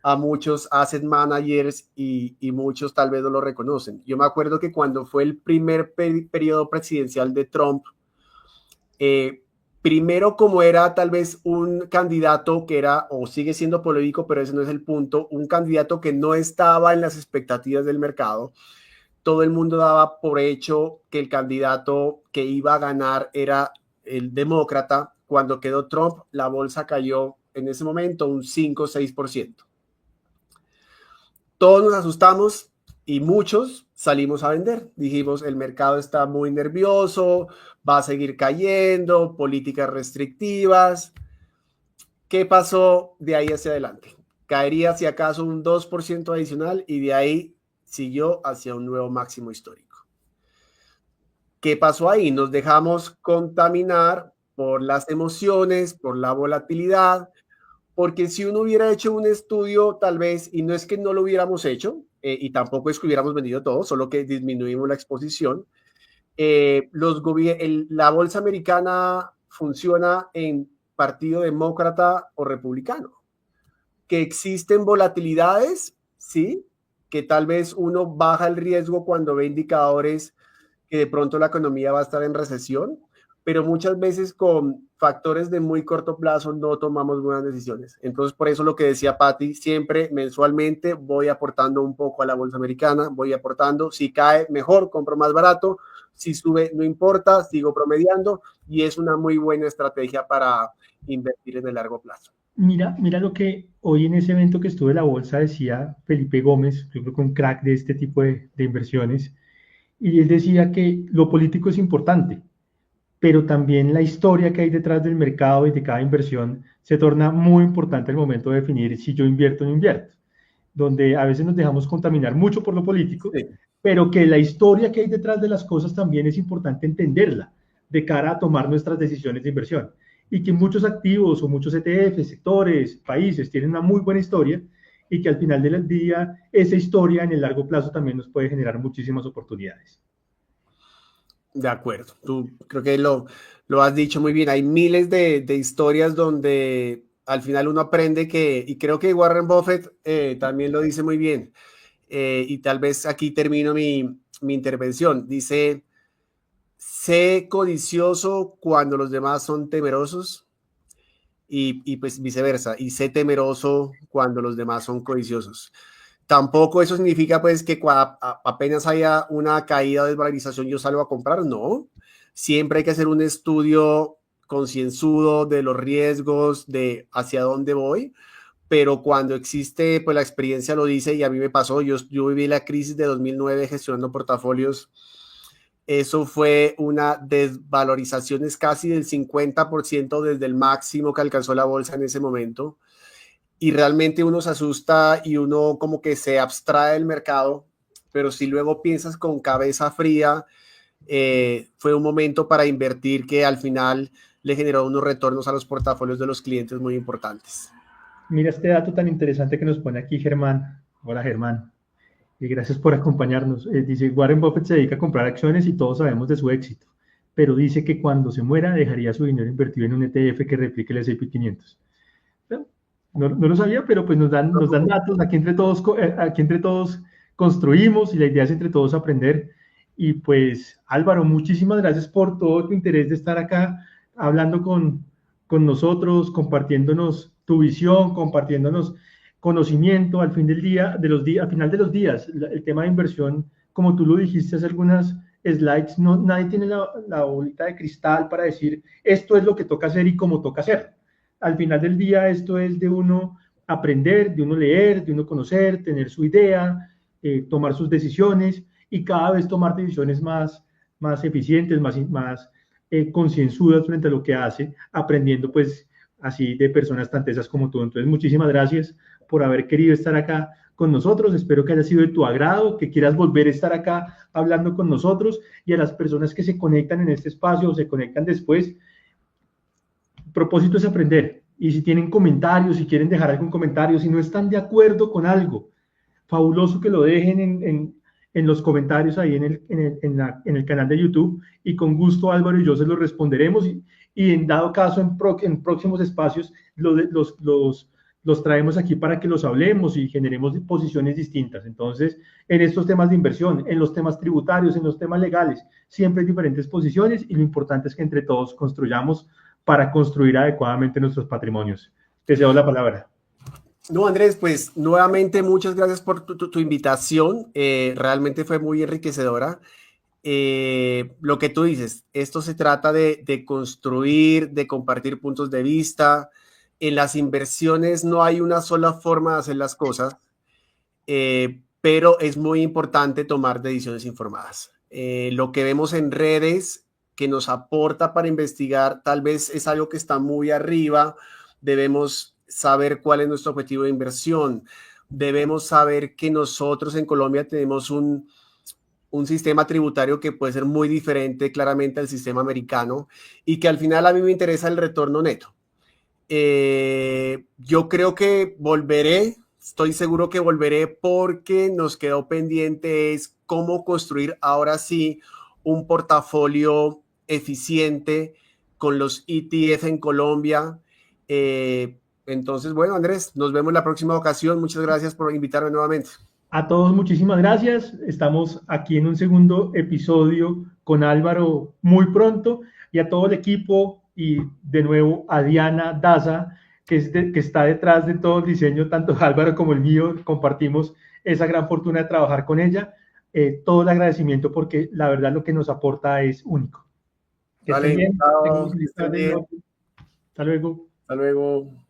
B: a muchos asset managers y muchos tal vez no lo reconocen. Yo me acuerdo que cuando fue el primer periodo presidencial de Trump, primero como era tal vez un candidato que era o sigue siendo polémico, pero ese no es el punto, un candidato que no estaba en las expectativas del mercado. Todo el mundo daba por hecho que el candidato que iba a ganar era el demócrata. Cuando quedó Trump, la bolsa cayó en ese momento un 5 o 6%. Todos nos asustamos y muchos salimos a vender. Dijimos, el mercado está muy nervioso, va a seguir cayendo, políticas restrictivas. ¿Qué pasó de ahí hacia adelante? Caería si acaso un 2% adicional y de ahí siguió hacia un nuevo máximo histórico. ¿Qué pasó ahí? Nos dejamos contaminar por las emociones, por la volatilidad, porque si uno hubiera hecho un estudio tal vez, y no es que no lo hubiéramos hecho, y tampoco es que hubiéramos vendido todo, solo que disminuimos la exposición, la bolsa americana funciona en partido demócrata o republicano. Que existen volatilidades, sí, que tal vez uno baja el riesgo cuando ve indicadores que de pronto la economía va a estar en recesión, pero muchas veces con factores de muy corto plazo no tomamos buenas decisiones. Entonces, por eso lo que decía Patti, siempre mensualmente voy aportando un poco a la bolsa americana, voy aportando, si cae mejor, compro más barato, si sube no importa, sigo promediando y es una muy buena estrategia para invertir en el largo plazo.
A: Mira lo que hoy en ese evento que estuve en la bolsa decía Felipe Gómez, yo creo que un crack de este tipo de inversiones, y él decía que lo político es importante, pero también la historia que hay detrás del mercado y de cada inversión se torna muy importante al momento de definir si yo invierto o no invierto, donde a veces nos dejamos contaminar mucho por lo político,
B: Sí.
A: pero que la historia que hay detrás de las cosas también es importante entenderla de cara a tomar nuestras decisiones de inversión. Y que muchos activos o muchos ETFs, sectores, países tienen una muy buena historia y que al final del día esa historia en el largo plazo también nos puede generar muchísimas oportunidades.
B: De acuerdo, tú creo que lo has dicho muy bien. Hay miles de historias donde al final uno aprende que, y creo que Warren Buffett también lo dice muy bien, y tal vez aquí termino mi intervención. Dice, sé codicioso cuando los demás son temerosos y pues viceversa, y sé temeroso cuando los demás son codiciosos. Tampoco eso significa pues que apenas haya una caída o desvalorización yo salgo a comprar, no. Siempre hay que hacer un estudio concienzudo de los riesgos, de hacia dónde voy, pero cuando existe, pues la experiencia lo dice y a mí me pasó, yo viví la crisis de 2009 gestionando portafolios, eso fue una desvalorización es casi del 50% desde el máximo que alcanzó la bolsa en ese momento y realmente uno se asusta y uno como que se abstrae del mercado, pero si luego piensas con cabeza fría, fue un momento para invertir que al final le generó unos retornos a los portafolios de los clientes muy importantes.
A: Mira este dato tan interesante que nos pone aquí Germán. Hola Germán. Y gracias por acompañarnos. Dice, Warren Buffett se dedica a comprar acciones y todos sabemos de su éxito, pero dice que cuando se muera dejaría su dinero invertido en un ETF que replique el S&P 500. No lo sabía, pero pues nos dan datos, aquí entre todos construimos y la idea es entre todos aprender. Y pues Álvaro, muchísimas gracias por todo tu interés de estar acá hablando con nosotros, compartiéndonos tu visión, compartiéndonos conocimiento al fin del día, al final de los días. El tema de inversión, como tú lo dijiste hace algunas slides, nadie tiene la bolita de cristal para decir esto es lo que toca hacer y cómo toca hacer. al final del día esto es de uno aprender, de uno leer, de uno conocer, tener su idea, tomar sus decisiones y cada vez tomar decisiones más eficientes, más concienzudas frente a lo que hace, aprendiendo pues así de personas tan tesas como tú. Entonces, muchísimas gracias por haber querido estar acá con nosotros. Espero que haya sido de tu agrado, que quieras volver a estar acá hablando con nosotros y a las personas que se conectan en este espacio o se conectan después. El propósito es aprender. Y si tienen comentarios, si quieren dejar algún comentario, si no están de acuerdo con algo, fabuloso que lo dejen en los comentarios ahí en el canal de YouTube y con gusto Álvaro y yo se los responderemos y en dado caso en próximos espacios los traemos aquí para que los hablemos y generemos posiciones distintas. Entonces, en estos temas de inversión, en los temas tributarios, en los temas legales, siempre hay diferentes posiciones y lo importante es que entre todos construyamos para construir adecuadamente nuestros patrimonios. Te cedo la palabra.
B: No, Andrés, pues nuevamente muchas gracias por tu invitación. Realmente fue muy enriquecedora. Lo que tú dices, esto se trata de construir, de compartir puntos de vista. En las inversiones no hay una sola forma de hacer las cosas, pero es muy importante tomar decisiones informadas. Lo que vemos en redes que nos aporta para investigar tal vez es algo que está muy arriba. Debemos saber cuál es nuestro objetivo de inversión. Debemos saber que nosotros en Colombia tenemos un sistema tributario que puede ser muy diferente claramente al sistema americano y que al final a mí me interesa el retorno neto. Yo creo que volveré, estoy seguro que volveré porque nos quedó pendiente es cómo construir ahora sí un portafolio eficiente con los ETF en Colombia. Entonces, bueno, Andrés, nos vemos la próxima ocasión. Muchas gracias por invitarme nuevamente.
A: A todos muchísimas gracias. Estamos aquí en un segundo episodio con Álvaro muy pronto y a todo el equipo y de nuevo a Diana Daza, que está detrás de todo el diseño, tanto Álvaro como el mío. Compartimos esa gran fortuna de trabajar con ella. Todo el agradecimiento porque la verdad lo que nos aporta es único. Que
B: Vale,
A: estén bien.
B: chao, que estén bien.
A: Hasta luego.
B: Hasta luego.